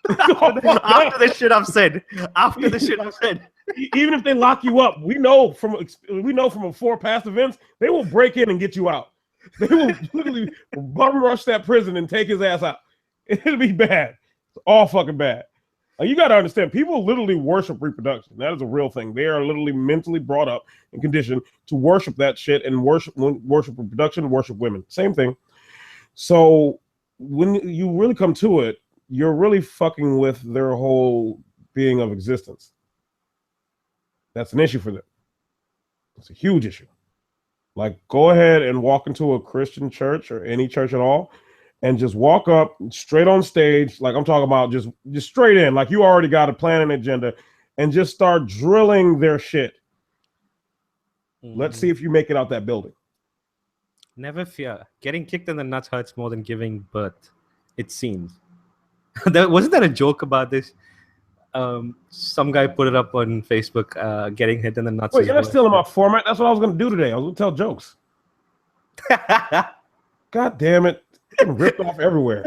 After the shit I've said. Even if they lock you up, we know from before past events, they will break in and get you out. They will literally bum rush that prison and take his ass out. It'll be bad. It's all fucking bad. You got to understand, people literally worship reproduction. That is a real thing. They are literally mentally brought up and conditioned to worship that shit and worship reproduction, worship women. Same thing. So when you really come to it, you're really fucking with their whole being of existence. That's an issue for them. It's a huge issue. Like, go ahead and walk into a Christian church or any church at all, and just walk up straight on stage. Like I'm talking about, just straight in. Like you already got a plan and agenda, and just start drilling their shit. Let's see if you make it out that building. Never fear. Getting kicked in the nuts hurts more than giving birth, it seems. Wasn't there a joke about this? Some guy put it up on Facebook, getting hit in the nuts. Wait, you're not stealing my format. That's what I was going to do today. I was going to tell jokes. God damn it. Getting ripped off everywhere.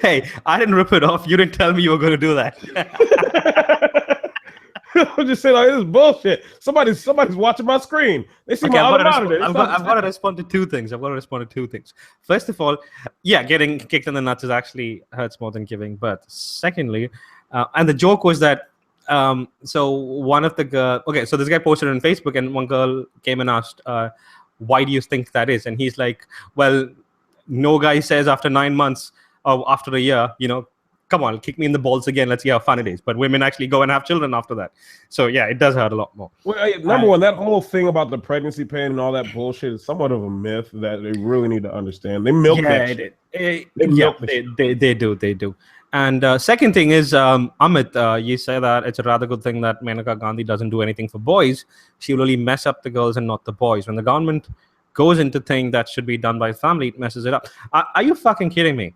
Hey, I didn't rip it off. You didn't tell me you were going to do that. I'm just saying, like, this is bullshit. Somebody's watching my screen. They see my other monitor. I've got to respond to two things. First of all, yeah, getting kicked in the nuts actually hurts more than giving birth. Secondly, and the joke was that, so one of the girl, okay, so this guy posted on Facebook, and one girl came and asked, why do you think that is? And he's like, well, no guy says after 9 months or after a year, come on, kick me in the balls again. Let's see how fun it is. But women actually go and have children after that. So yeah, it does hurt a lot more. Well, number one, that whole thing about the pregnancy pain and all that bullshit is somewhat of a myth that they really need to understand. They milk that shit. They do. And second thing is, Amit, you say that it's a rather good thing that Maneka Gandhi doesn't do anything for boys. She will only mess up the girls and not the boys. When the government goes into thing that should be done by family, it messes it up. Are you fucking kidding me?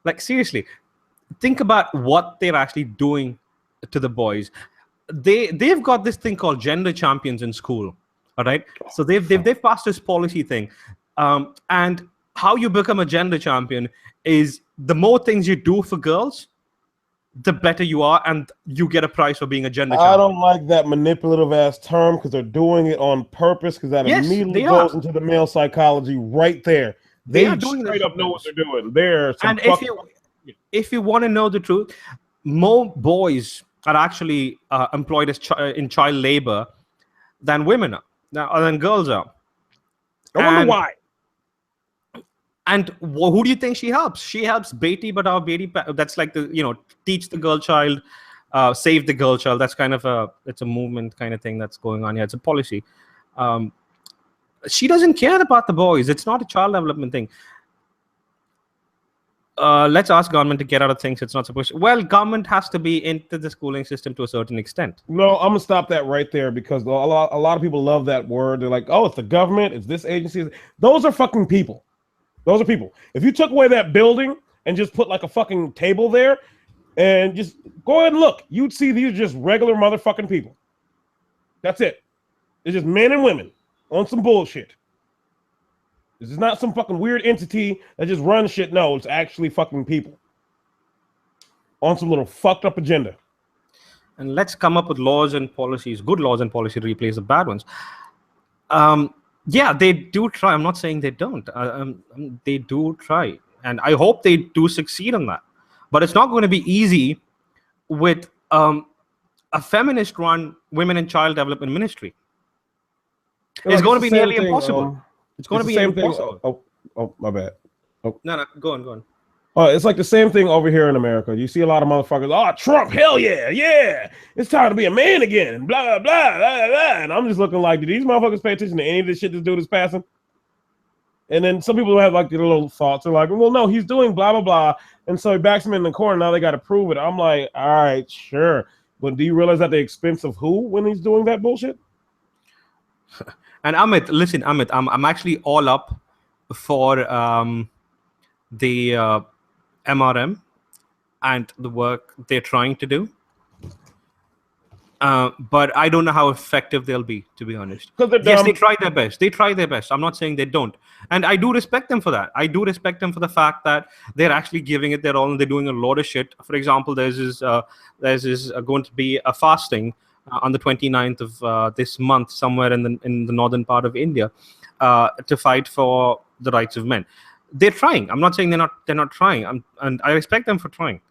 Like, seriously, think about what they're actually doing to the boys. They've got this thing called gender champions in school. All right. So they've passed this policy thing. And how you become a gender champion is the more things you do for girls, the better you are, and you get a prize for being a gender champion. I don't like that manipulative ass term because they're doing it on purpose, because that immediately goes into the male psychology right there. They are doing straight up know what they're doing. And if you want to know the truth, more boys are actually employed as in child labor than women are, than girls are. I wonder why. And who do you think she helps? She helps Beti Badao Beti. That's like teach the girl child, save the girl child. That's kind of it's a movement kind of thing that's going on here. It's a policy. She doesn't care about the boys. It's not a child development thing. Let's ask government to get out of things it's not supposed to. Well, government has to be into the schooling system to a certain extent. No, I'm going to stop that right there, because a lot of people love that word. They're like, oh, it's the government. It's this agency. Those are fucking people. Those are people. If you took away that building and just put like a fucking table there and just go ahead and look, you'd see these are just regular motherfucking people. That's it. It's just men and women on some bullshit. This is not some fucking weird entity that just runs shit. No, it's actually fucking people on some little fucked up agenda. And let's come up with laws and policies, good laws and policy to replace the bad ones. Yeah, they do try. I'm not saying they don't. They do try. And I hope they do succeed on that. But it's not going to be easy with a feminist-run women and child development ministry. It's going to be nearly impossible. It's going to be impossible. Oh, my bad. Oh. No, go on. It's like the same thing over here in America. You see a lot of motherfuckers, oh, Trump, hell yeah. It's time to be a man again, blah, blah, blah, blah, blah. And I'm just looking like, do these motherfuckers pay attention to any of this shit this dude is passing? And then some people have like their little thoughts. They're like, well, no, he's doing blah, blah, blah. And so he backs him in the corner. Now they got to prove it. I'm like, all right, sure. But do you realize at the expense of who when he's doing that bullshit? And Amit, listen, I'm actually all up for the MRM and the work they're trying to do. But I don't know how effective they'll be, to be honest. Yes, they try their best. I'm not saying they don't. And I do respect them for that. I do respect them for the fact that they're actually giving it their all and they're doing a lot of shit. For example, there's going to be a fasting on the 29th of this month somewhere in the northern part of India to fight for the rights of men. They're trying. I'm not saying they're not trying. And I respect them for trying.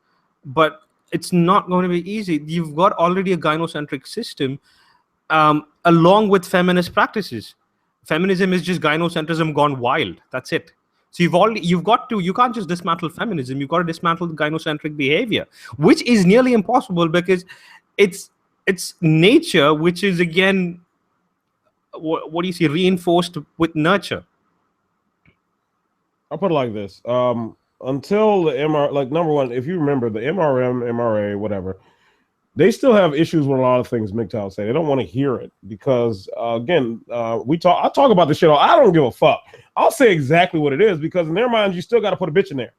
But it's not going to be easy. You've got already a gynocentric system along with feminist practices. Feminism is just gynocentrism gone wild. That's it. So you can't just dismantle feminism. You've got to dismantle the gynocentric behavior, which is nearly impossible because it's nature, which is again what do you see, reinforced with nurture? I'll put it like this. Until the MR, like number one, if you remember the MRM, MRA, whatever, they still have issues with a lot of things MGTOW say. They don't want to hear it because, again, I talk about this shit. I don't give a fuck. I'll say exactly what it is because in their minds, you still got to put a bitch in there.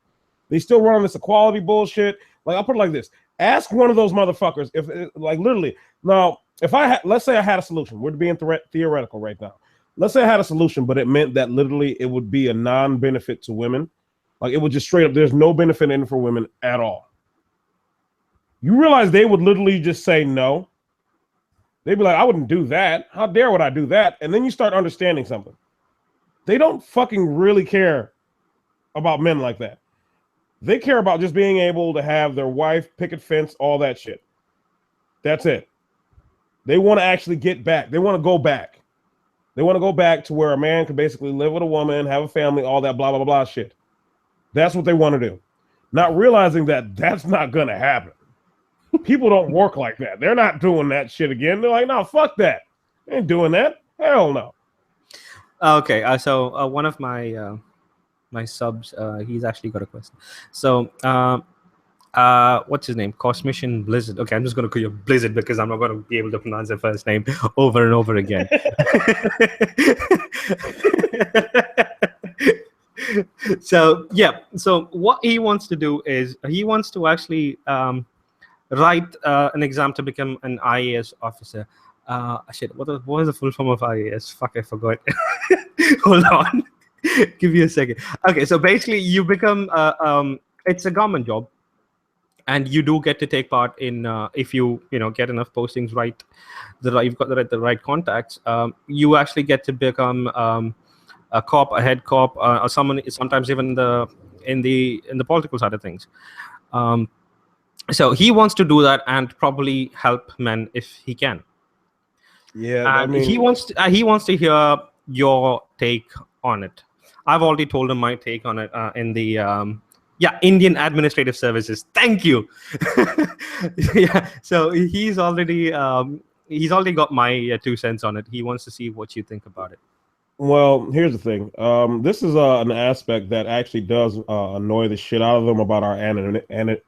They still run on this equality bullshit. Like, I'll put it like this. Ask one of those motherfuckers if, like, literally. Now, if let's say I had a solution. We're being theoretical right now. Let's say I had a solution, but it meant that literally it would be a non-benefit to women. Like, it would just straight up, there's no benefit in it for women at all. You realize they would literally just say no. They'd be like, I wouldn't do that. How dare would I do that? And then you start understanding something. They don't fucking really care about men like that. They care about just being able to have their wife, picket fence, all that shit. That's it. They want to actually get back. They want to go back. They want to go back to where a man can basically live with a woman, have a family, all that blah, blah, blah shit. That's what they want to do. Not realizing that that's not going to happen. People don't work like that. They're not doing that shit again. They're like, no, fuck that. They ain't doing that. Hell no. Okay, so one of my my subs, he's actually got a question. So, what's his name? Cosmission Blizzard. Okay, I'm just going to call you Blizzard because I'm not going to be able to pronounce their first name over and over again. So yeah, so what he wants to do is he wants to actually write an exam to become an IAS officer. Shit, what was the full form of IAS? Fuck, I forgot. Hold on, give me a second. Okay, so basically you become it's a government job, and you do get to take part in if you get enough postings right, you've got the right contacts. You actually get to become a cop, a head cop, or someone sometimes even in the political side of things. So he wants to do that and probably help men if he can. Yeah, and he wants to hear your take on it. I've already told him my take on it in the Indian Administrative Services. Thank you. Yeah, so he's already got my 2 cents on it. He wants to see what you think about it. Well, here's the thing. This is an aspect that actually does annoy the shit out of them about our anonymity.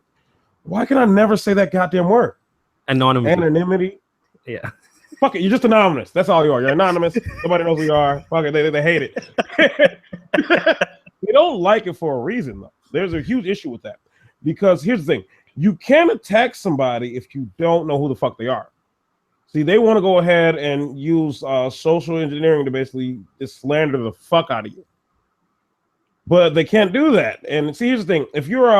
Why can I never say that goddamn word? Anonymity. Yeah. Fuck it. You're just anonymous. That's all you are. You're anonymous. Nobody knows who you are. Fuck it. They hate it. They don't like it for a reason, though. There's a huge issue with that. Because here's the thing. You can't attack somebody if you don't know who the fuck they are. See, they want to go ahead and use social engineering to basically slander the fuck out of you. But they can't do that. And see, here's the thing. If you're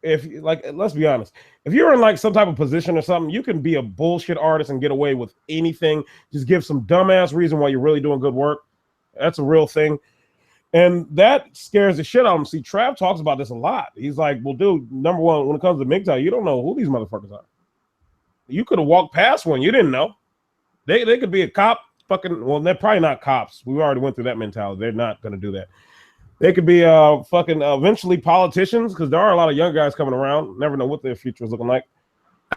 let's be honest, if you're in like some type of position or something, you can be a bullshit artist and get away with anything. Just give some dumbass reason why you're really doing good work. That's a real thing. And that scares the shit out of him. See, Trav talks about this a lot. He's like, well, dude, number one, when it comes to MGTOW, you don't know who these motherfuckers are. You could have walked past one. You didn't know. They could be a cop. They're probably not cops. We already went through that mentality. They're not going to do that. They could be eventually politicians because there are a lot of young guys coming around. Never know what their future is looking like.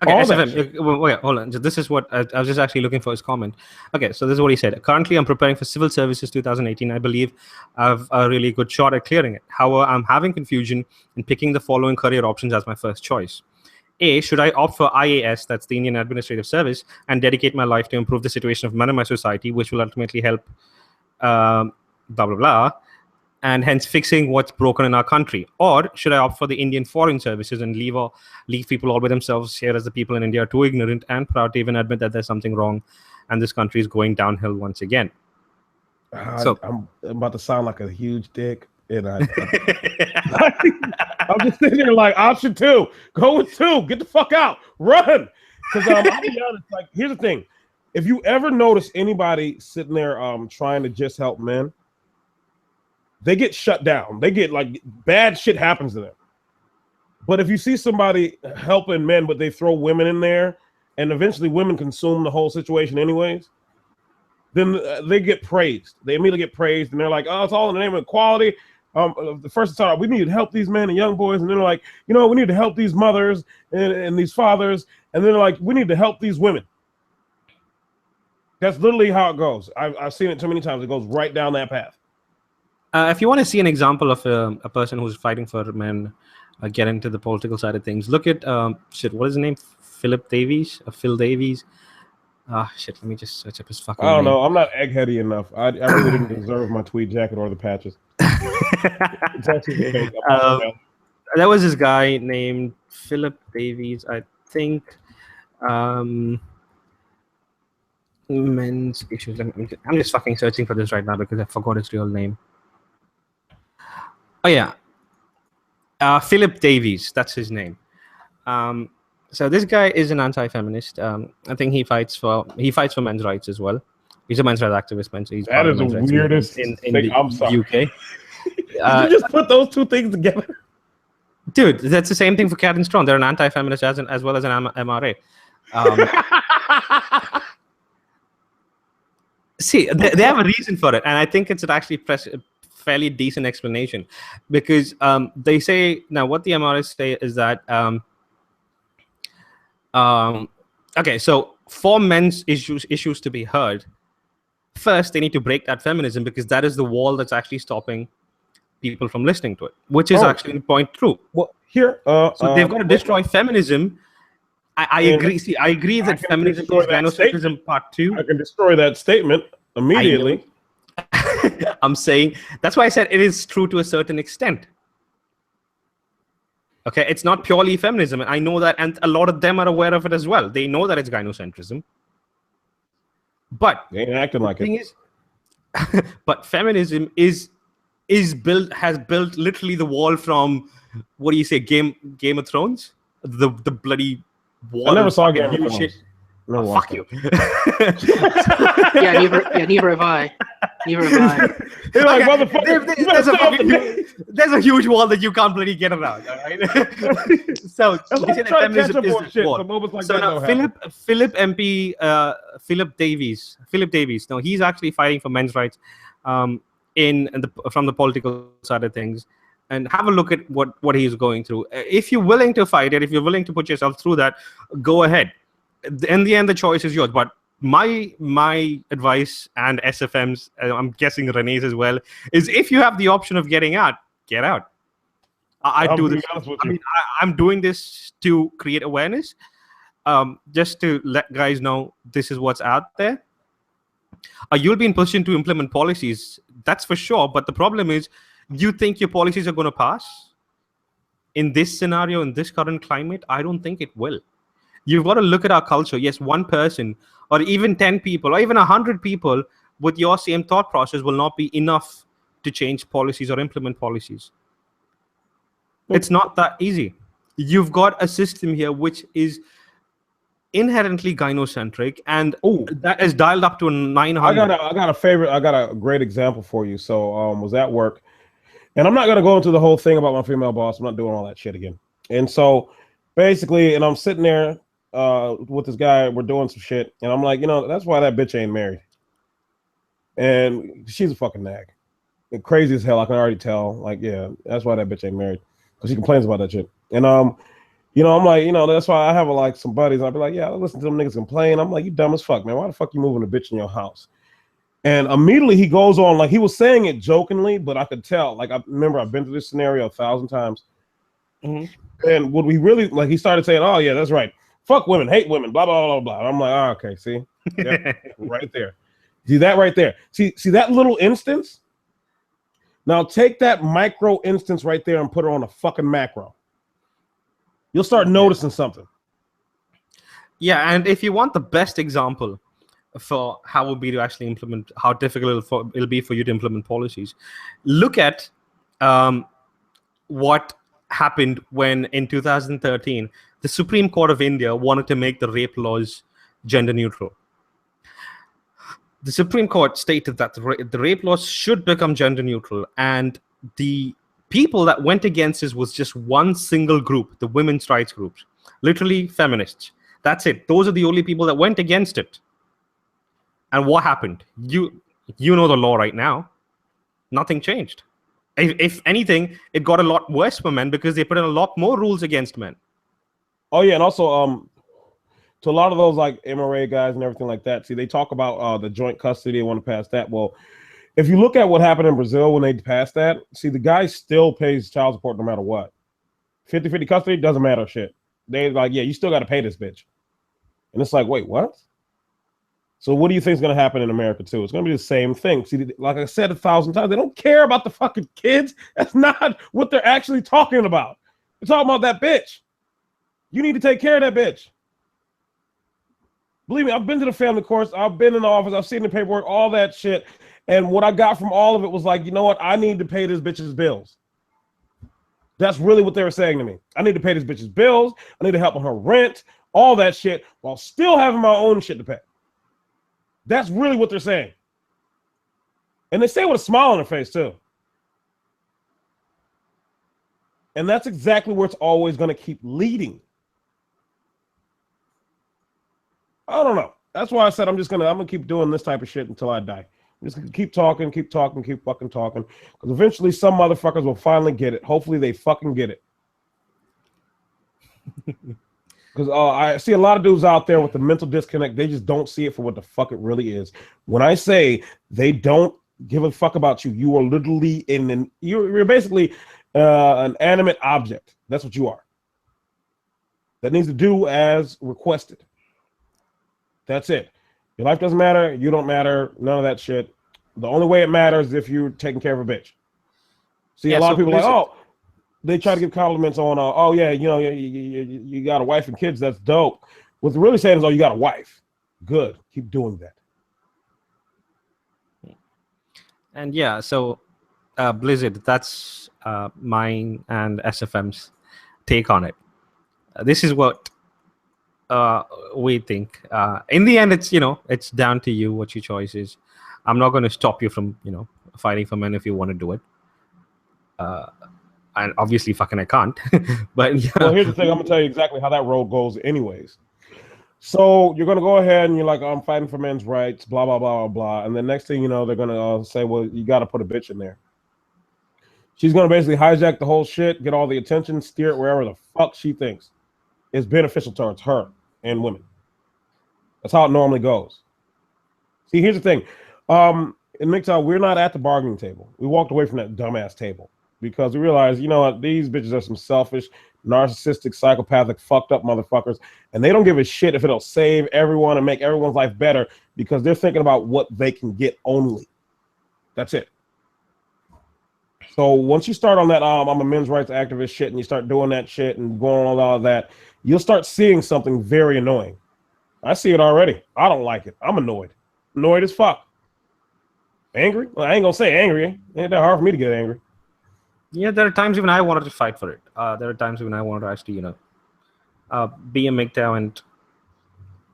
Okay, wait, hold on. This is what I was just actually looking for his comment. Okay, so this is what he said. Currently, I'm preparing for Civil Services 2018. I believe I have a really good shot at clearing it. However, I'm having confusion in picking the following career options as my first choice. A, should I opt for IAS, that's the Indian Administrative Service, and dedicate my life to improve the situation of men in my society, which will ultimately help blah, blah, blah, and hence fixing what's broken in our country? Or should I opt for the Indian Foreign Services and leave people all by themselves here, as the people in India are too ignorant and proud to even admit that there's something wrong and this country is going downhill once again? So I'm about to sound like a huge dick. And I'm just sitting there like, option 2, go with 2, get the fuck out, run. Because I'll be honest, like, here's the thing. If you ever notice anybody sitting there trying to just help men, they get shut down. They get like bad shit happens to them. But if you see somebody helping men, but they throw women in there, and eventually women consume the whole situation anyways, then they get praised. They immediately get praised, and they're like, oh, it's all in the name of equality. The first time we need to help these men and young boys, and then they're like, we need to help these mothers and these fathers, and then they're like, we need to help these women. That's literally how it goes. I've seen it too many times. It goes right down that path. If you want to see an example of a person who's fighting for men, get into the political side of things, look at what is his name? Philip Davies? Phil Davies? Let me just search up his fucking I don't name. know. I'm not eggheady enough. I really didn't deserve my tweed jacket or the patches. It's actually fake. There was this guy named Philip Davies, I think. Men's issues. I'm just fucking searching for this right now because I forgot his real name. Oh yeah, Philip Davies. That's his name. So this guy is an anti-feminist. I think he fights for men's rights as well. He's a men's rights activist. So he's that is the weirdest in thing. the I'm sorry. UK. Did you just put those two things together? Dude, that's the same thing for Karen Strong. They're an anti-feminist as well as an MRA. See, they have a reason for it, and I think it's actually fairly decent explanation, because they say now what the MRS say is that okay, so for men's issues to be heard, first they need to break that feminism, because that is the wall that's actually stopping people from listening to it, which is actually the point true. Well, here, so they've got to destroy feminism. I agree. See, I agree that feminism is Gynocentrism part 2. I can destroy that statement immediately. I'm saying that's why I said it is true to a certain extent. Okay, it's not purely feminism, and I know that, and a lot of them are aware of it as well. They know that it's Gynocentrism, but they ain't acting like it. But feminism has built literally the wall from, what do you say, Game of Thrones, the bloody wall. I never saw Game of Thrones. Shit. No, fuck you. Yeah, neither have I. Neither have I. They're like, motherfucker, there's a huge wall that you can't bloody get around. All right. So they say that feminism is the wall. Like so now Philip Davies. No, he's actually fighting for men's rights, from the political side of things. And have a look at what he's going through. If you're willing to fight it, if you're willing to put yourself through that, go ahead. In the end, the choice is yours. But my advice, and SFM's, I'm guessing Renee's as well, is if you have the option of getting out, get out. I do this. I'm doing this to create awareness, just to let guys know this is what's out there. You'll be in position to implement policies, that's for sure. But the problem is, you think your policies are going to pass in this scenario, in this current climate? I don't think it will. You've got to look at our culture. Yes, one person or even 10 people or even 100 people with your same thought process will not be enough to change policies or implement policies. It's not that easy. You've got a system here which is inherently gynocentric, and that is dialed up to a 900. I got a great example for you. So was at work, and I'm not gonna go into the whole thing about my female boss. I'm not doing all that shit again. And so basically, and I'm sitting there with this guy, we're doing some shit, and I'm like, that's why that bitch ain't married. And she's a fucking nag. And crazy as hell, I can already tell. Like, yeah, that's why that bitch ain't married, because she complains about that shit. And I'm like, that's why I have like some buddies. I'll be like, yeah, I listen to them niggas complain. I'm like, you dumb as fuck, man. Why the fuck you moving a bitch in your house? And immediately he goes on, like, he was saying it jokingly, but I could tell. Like, I remember I've been through this scenario 1,000 times. Mm-hmm. And would we really, like, he started saying, oh yeah, that's right. Fuck women, hate women, blah, blah, blah, blah. I'm like, oh, okay, see? Yeah, right there. See that right there. See that little instance? Now take that micro instance right there and put her on a fucking macro. You'll start noticing something. Yeah, and if you want the best example for how it would be to actually implement, how difficult it'll be for you to implement policies, look at what happened when in 2013 the Supreme Court of India wanted to make the rape laws gender neutral. The Supreme Court stated that the rape laws should become gender neutral, and the people that went against this was just one single group, the women's rights groups, literally feminists. That's it. Those are the only people that went against it. And what happened? You know the law right now. Nothing changed. If anything, it got a lot worse for men because they put in a lot more rules against men. Oh yeah, and also to a lot of those like MRA guys and everything like that. See, they talk about the joint custody. They want to pass that. Well, if you look at what happened in Brazil when they passed that, see, the guy still pays child support no matter what. 50-50 custody doesn't matter shit. They like, yeah, you still got to pay this bitch. And it's like, wait, what? So what do you think is going to happen in America too? It's going to be the same thing. See, like I said 1,000 times, they don't care about the fucking kids. That's not what they're actually talking about. They're talking about that bitch. You need to take care of that bitch. Believe me, I've been to the family courts. I've been in the office. I've seen the paperwork, all that shit. And what I got from all of it was like, you know what? I need to pay this bitch's bills. That's really what they were saying to me. I need to pay this bitch's bills. I need to help on her rent, all that shit, while still having my own shit to pay. That's really what they're saying. And they say it with a smile on their face, too. And that's exactly where it's always going to keep leading. I don't know. That's why I said I'm gonna keep doing this type of shit until I die. I'm just gonna keep talking, keep fucking talking. Because eventually some motherfuckers will finally get it. Hopefully they fucking get it. Because I see a lot of dudes out there with the mental disconnect. They just don't see it for what the fuck it really is. When I say they don't give a fuck about you, you are literally you're basically an animate object. That's what you are. That needs to do as requested. That's it. Your life doesn't matter. You don't matter. None of that shit. The only way it matters is if you're taking care of a bitch. See, a lot of people are like, oh, they try to give compliments on, oh yeah, you know, you got a wife and kids. That's dope. What they're really saying is, oh, you got a wife. Good. Keep doing that. And yeah, so Blizzard, that's mine and SFM's take on it. This is what we think. In the end, it's down to you what your choice is. I'm not going to stop you from fighting for men if you want to do it. And obviously, fucking I can't. But well, here's the thing. I'm gonna tell you exactly how that road goes, anyways. So you're gonna go ahead and you're like, I'm fighting for men's rights, blah blah blah blah blah, and the next thing you know, they're gonna say, well, you got to put a bitch in there. She's gonna basically hijack the whole shit, get all the attention, steer it wherever the fuck she thinks is beneficial towards her and women. That's how it normally goes. See, here's the thing. In MGTOW, we're not at the bargaining table. We walked away from that dumbass table because we realized, you know what, these bitches are some selfish, narcissistic, psychopathic, fucked up motherfuckers, and they don't give a shit if it'll save everyone and make everyone's life better because they're thinking about what they can get only. That's it. So once you start on that, I'm a men's rights activist shit, and you start doing that shit and going on all that, you'll start seeing something very annoying. I see it already. I don't like it. I'm annoyed. Annoyed as fuck. Angry? Well, I ain't gonna say angry. It ain't that hard for me to get angry. Yeah, there are times even I wanted to fight for it. There are times when I wanted to actually, be a MGTOW and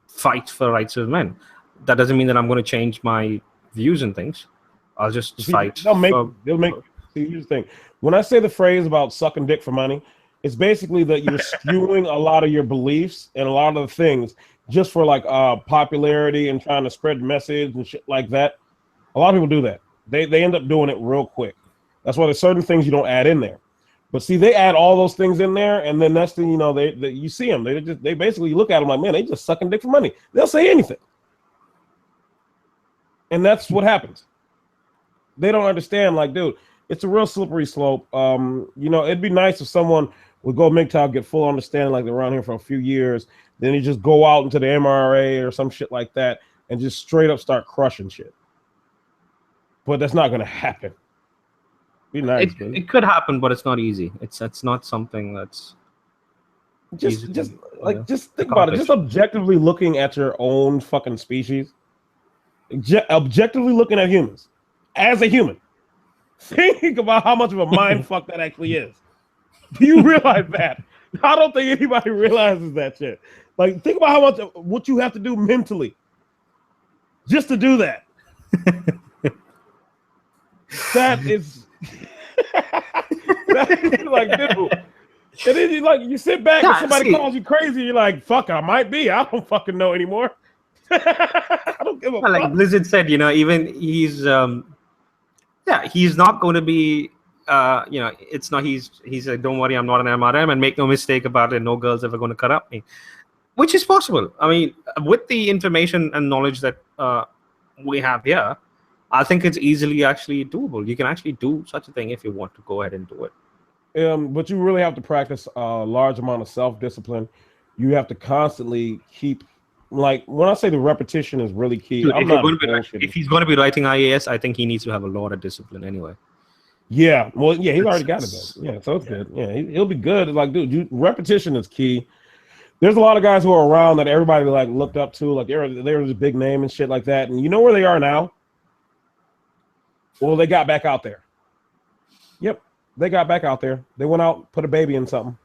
fight for rights of men. That doesn't mean that I'm going to change my views and things. I'll just fight. They'll make. See, here's the thing. When I say the phrase about sucking dick for money, it's basically that you're skewing a lot of your beliefs and a lot of the things just for like popularity and trying to spread the message and shit like that. A lot of people do that. They end up doing it real quick. That's why there's certain things you don't add in there. But see, they add all those things in there, and then next thing you know, you see them. They basically look at them like, man, they just sucking dick for money. They'll say anything, and that's what happens. They don't understand. Like, dude, it's a real slippery slope. It'd be nice if someone would go MGTOW, get full understanding, like they're around here for a few years, then you just go out into the MRA or some shit like that, and just straight up start crushing shit. But that's not going to happen. Be nice. It could happen, but it's not easy. It's not something that's just think about it. Just objectively looking at your own fucking species, objectively looking at humans as a human. Think about how much of a mind fuck that actually is. Do you realize that? I don't think anybody realizes that shit. Like, think about how much what you have to do mentally just to do that. That is like, dude. And then you sit back and somebody calls you crazy, you're like, fuck, I might be. I don't fucking know anymore. I don't give a fuck. Like Blizzard said, even he's not going to be it's not he's like, don't worry, I'm not an MRM, and make no mistake about it, no girl's ever going to corrupt me. which is possible. I mean, with the information and knowledge that we have here, I think it's easily actually doable. You can actually do such a thing if you want to go ahead and do it. But you really have to practice a large amount of self-discipline. You have to constantly keep, like, when I say the repetition is really key. Dude, if he's going to be writing IAS, I think he needs to have a lot of discipline anyway. Yeah, well, yeah, he's already got it though. Yeah, so it's good. Yeah, he'll be good. Like, dude, repetition is key. There's a lot of guys who are around that everybody like looked up to, like they're this big name and shit like that. And you know where they are now? Well, they got back out there. Yep, they got back out there. They went out, put a baby in something.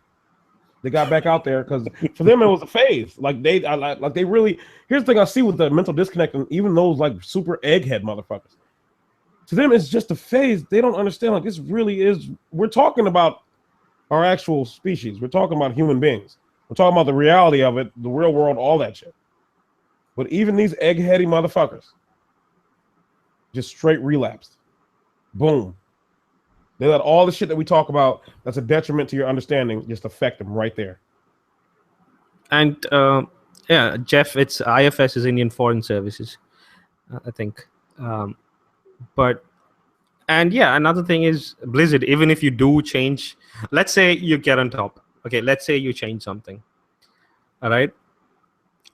They got back out there because for them it was a phase. Like they really. Here's the thing I see with the mental disconnect, and even those like super egghead motherfuckers. To them, it's just a phase. They don't understand. Like, this really is. We're talking about our actual species. We're talking about human beings. We're talking about the reality of it, the real world, all that shit. But even these eggheady motherfuckers just straight relapsed. Boom. They let all the shit that we talk about that's a detriment to your understanding just affect them right there. And yeah, Jeff, it's IFS is Indian Foreign Services, I think. But and yeah, another thing is Blizzard. Even if you do change, let's say you get on top. Okay, let's say you change something. All right.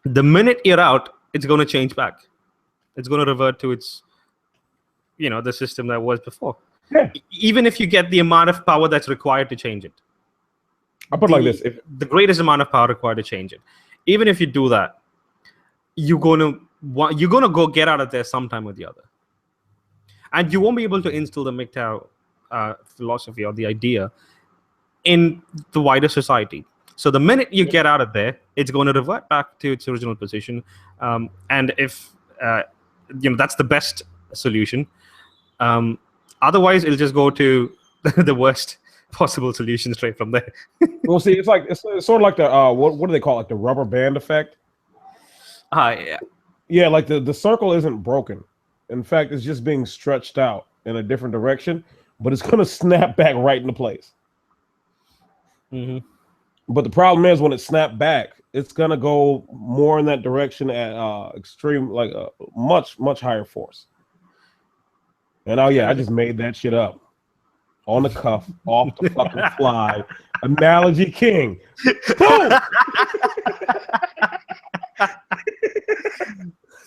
The minute you're out, it's going to change back. It's going to revert to its, the system that was before. Yeah. Even if you get the amount of power that's required to change it. I'll put it like this: the greatest amount of power required to change it. Even if you do that, you're gonna go get out of there sometime or the other. And you won't be able to instill the MGTOW philosophy or the idea in the wider society. So the minute you get out of there, it's going to revert back to its original position. And if that's the best solution. Otherwise, it'll just go to the worst possible solution straight from there. Well, see, it's sort of like the what do they call it? Like the rubber band effect. Yeah. Yeah, like the circle isn't broken. In fact, it's just being stretched out in a different direction, but it's going to snap back right into place. Mm-hmm. But the problem is when it snapped back, it's going to go more in that direction at extreme, like a much, much higher force. And I just made that shit up on the cuff, off the fucking fly. Analogy king. Boom!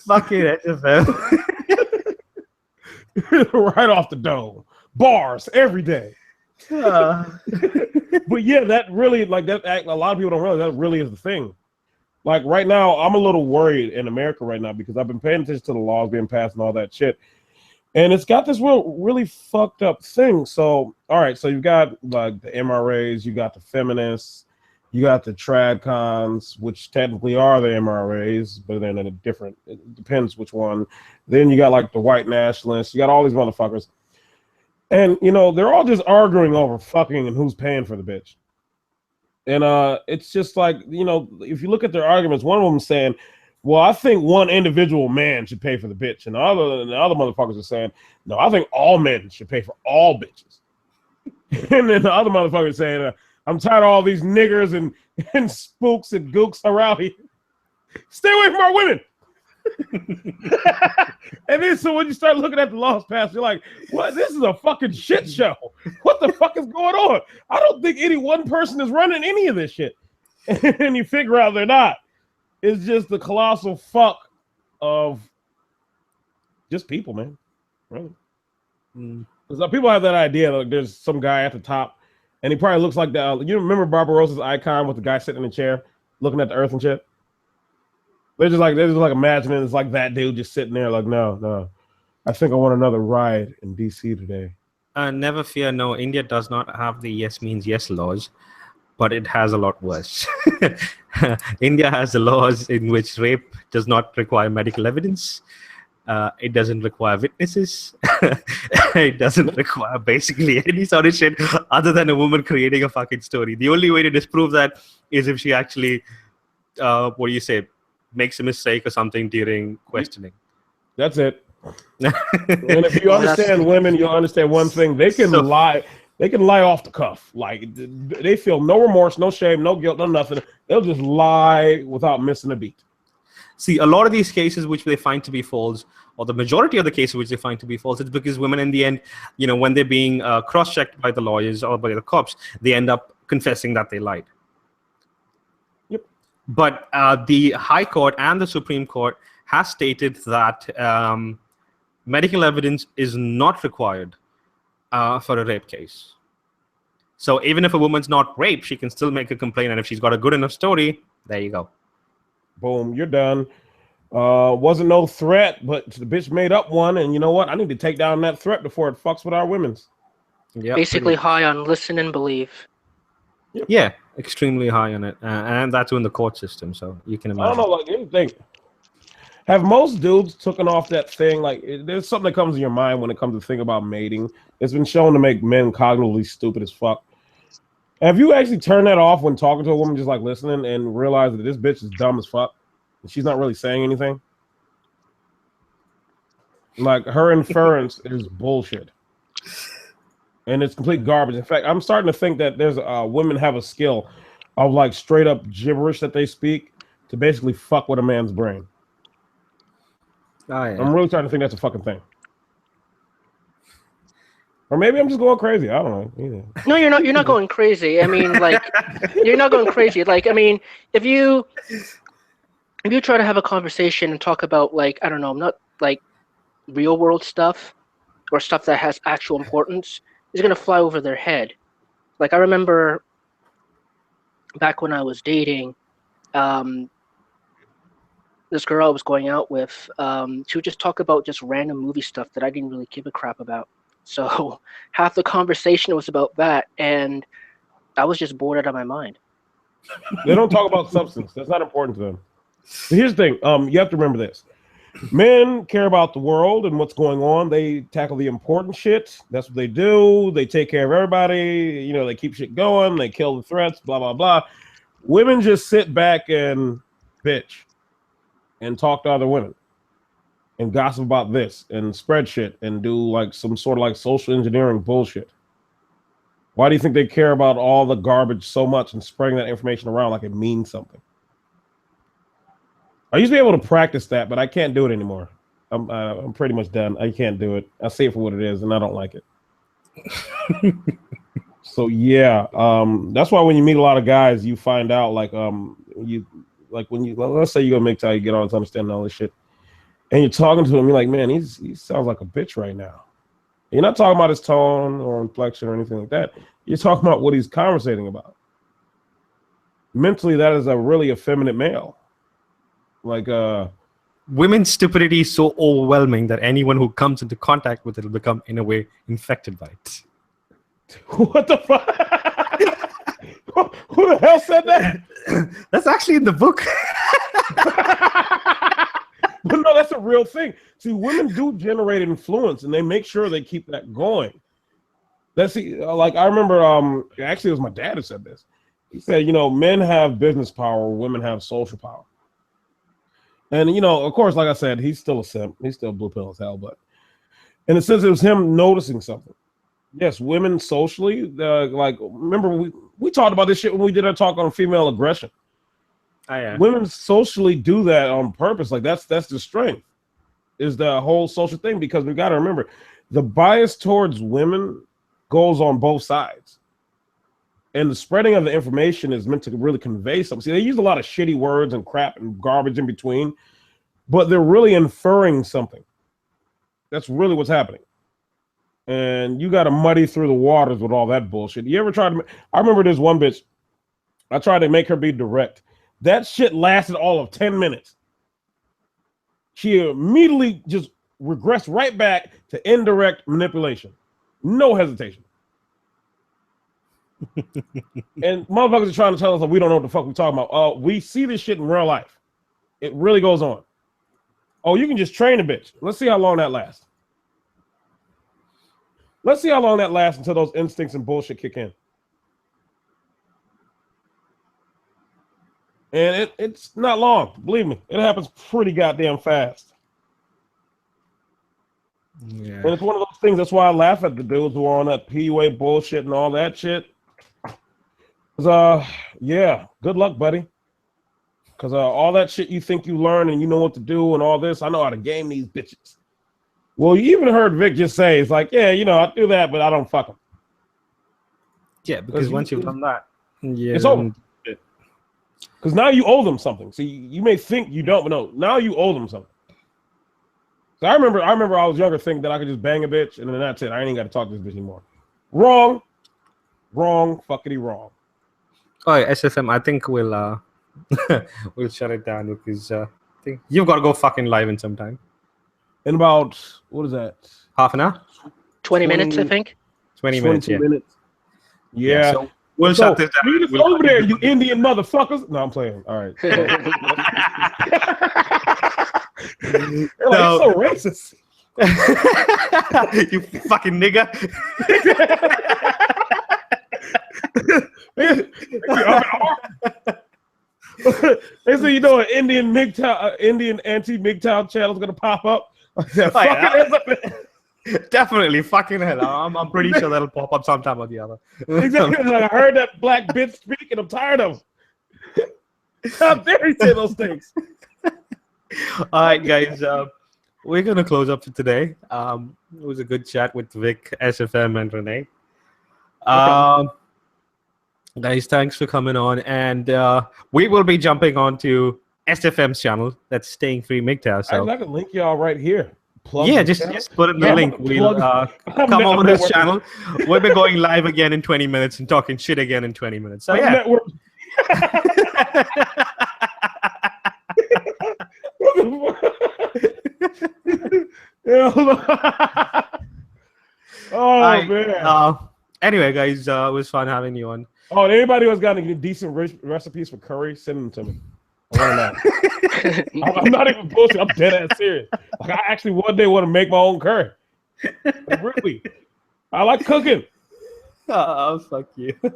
Fuck it, right off the dome. Bars every day. But yeah, that really, like, that act, a lot of people don't realize that really is the thing. Like right now, I'm a little worried in America right now because I've been paying attention to the laws being passed and all that shit. And it's got this really fucked up thing. So, all right, so you've got like the MRAs, you got the feminists, you got the tradcons, which technically are the MRAs, but then it depends which one. Then you got like the white nationalists, you got all these motherfuckers. And, they're all just arguing over fucking and who's paying for the bitch. And it's just like, if you look at their arguments, one of them saying, well, I think one individual man should pay for the bitch. And the other motherfuckers are saying, no, I think all men should pay for all bitches. And then the other motherfucker is saying, I'm tired of all these niggers and spooks and gooks around here. Stay away from our women. And then so when you start looking at the laws passed, you're like, what? This is a fucking shit show. What the fuck is going on? I don't think any one person is running any of this shit. And you figure out they're not. It's just the colossal fuck of just people, man. Really. Because people have that idea, like there's some guy at the top, and he probably looks like the. You remember Barbarossa's icon with the guy sitting in the chair, looking at the earth and shit? They're just like imagining it's like that dude just sitting there, like, no. I think I want another ride in DC today. Never fear, no. India does not have the yes means yes laws, but it has a lot worse. India has the laws in which rape does not require medical evidence. It doesn't require witnesses. It doesn't require basically any sort of shit other than a woman creating a fucking story. The only way to disprove that is if she actually, makes a mistake or something during questioning. That's it. And if you understand women, you'll understand one thing. They can lie. They can lie off the cuff. Like they feel no remorse, no shame, no guilt, no nothing. They'll just lie without missing a beat. See, a lot of these cases which they find to be false, or the majority of the cases which they find to be false, it's because women in the end, when they're being cross-checked by the lawyers or by the cops, they end up confessing that they lied. Yep. But the High Court and the Supreme Court has stated that medical evidence is not required for a rape case. So even if a woman's not raped, she can still make a complaint, and if she's got a good enough story, there you go. Boom, you're done. Wasn't no threat, but the bitch made up one, and you know what? I need to take down that threat before it fucks with our women's. Yeah, basically high on listen and believe. Yep. Yeah, extremely high on it, and that's in the court system. So you can imagine. I don't know, like anything. Have most dudes taken off that thing? Like, there's something that comes in your mind when it comes to think about mating. It's been shown to make men cognitively stupid as fuck. Have you actually turned that off when talking to a woman, just like listening, and realize that this bitch is dumb as fuck and she's not really saying anything? Like, her inference is bullshit, and it's complete garbage. In fact, I'm starting to think that there's women have a skill of like straight up gibberish that they speak to basically fuck with a man's brain. Oh, yeah. I'm really starting to think that's a fucking thing. Or maybe I'm just going crazy. I don't know. Either. No, you're not. You're not going crazy. I mean, like, you're not going crazy. Like, I mean, if you try to have a conversation and talk about, like, I don't know, not like real world stuff or stuff that has actual importance, is gonna fly over their head. Like, I remember back when I was dating, this girl I was going out with, she would just talk about just random movie stuff that I didn't really give a crap about. So half the conversation was about that, and I was just bored out of my mind. They don't talk about substance. That's not important to them. But here's the thing. You have to remember this. Men care about the world and what's going on. They tackle the important shit. That's what they do. They take care of everybody. They keep shit going. They kill the threats, blah, blah, blah. Women just sit back and bitch and talk to other women and gossip about this and spread shit and do like some sort of like social engineering bullshit. Why do you think they care about all the garbage so much and spreading that information around like it means something? I used to be able to practice that, but I can't do it anymore. I'm pretty much done. I can't do it. I see it for what it is, and I don't like it. So yeah, that's why when you meet a lot of guys, you find out like let's say you go MGTOW, you get all this understanding all this shit, and you're talking to him, you're like, man, he sounds like a bitch right now. You're not talking about his tone or inflection or anything like that. You're talking about what he's conversating about. Mentally, that is a really effeminate male. Like women's stupidity is so overwhelming that anyone who comes into contact with it will become, in a way, infected by it. What the fuck? Who the hell said that? That's actually in the book. But no, that's a real thing. See, women do generate influence, and they make sure they keep that going. Like I remember, actually, it was my dad who said this. He said, men have business power, women have social power. And of course, like I said, he's still a simp. He's still blue pill as hell. But in a sense, it was him noticing something. Yes, women socially, like remember we talked about this shit when we did our talk on female aggression. Oh, yeah. Women socially do that on purpose. Like that's the strength, is the whole social thing. Because we got to remember, the bias towards women goes on both sides, and the spreading of the information is meant to really convey something. See, they use a lot of shitty words and crap and garbage in between, but they're really inferring something. That's really what's happening. And you got to muddy through the waters with all that bullshit. You ever tried to? I remember this one bitch. I tried to make her be direct. That shit lasted all of 10 minutes. She immediately just regressed right back to indirect manipulation. No hesitation. And motherfuckers are trying to tell us that we don't know what the fuck we're talking about. We see this shit in real life. It really goes on. Oh, you can just train a bitch. Let's see how long that lasts. Let's see how long that lasts until those instincts and bullshit kick in. And it's not long. Believe me, it happens pretty goddamn fast. Yeah. And it's one of those things. That's why I laugh at the dudes who are on that PUA bullshit and all that shit. Yeah, good luck, buddy. Because all that shit you think you learn and you know what to do and all this, I know how to game these bitches. Well, you even heard Vic just say, it's like, yeah, I do that, but I don't fuck them. Yeah, because once you've done that, yeah, it's over. Because now you owe them something. See, you may think you don't, but no, now you owe them something. So I remember I was younger thinking that I could just bang a bitch and then that's it. I ain't got to talk to this bitch anymore. Wrong, fuckity wrong. Oh, yeah, SFM. I think we'll we'll shut it down because I think you've got to go fucking live in some time. In about what is that? Half an hour? 20 minutes, I think. 20 minutes. Yeah. Minutes. Yeah. So we'll shut this down. Meet us over there, you Indian motherfuckers. No, I'm playing. All right. They're like, so racist. You fucking nigga. They say, an Indian MGTOW, Indian anti-MGTOW channel is gonna pop up. Definitely, fucking hell. I'm pretty sure that'll pop up sometime or the other. Exactly. Like, I heard that black bitch speak, and I'm tired of him. How dare he say those things? All right, guys. We're gonna close up for today. It was a good chat with Vic, SFM, and Renee. Guys, thanks for coming on, and we will be jumping onto SFM's channel. That's Staying Free MGTOW. So I can link y'all right here. Just put in the link. We'll come over to this channel. We'll be going live again in 20 minutes and talking shit again in 20 minutes. So yeah. Man. Anyway, guys, it was fun having you on. Oh, and anybody who's got any decent recipes for curry, send them to me. I I'm not even bullshit. I'm dead ass serious. Like, I actually one day want to make my own curry. Really, I like cooking. Oh, fuck you. All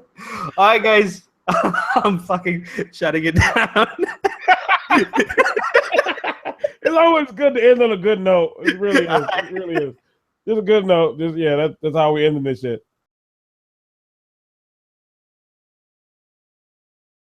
right, guys. I'm fucking shutting it down. It's always good to end on a good note. It really is. It really is. Just a good note. That's how we ending this shit.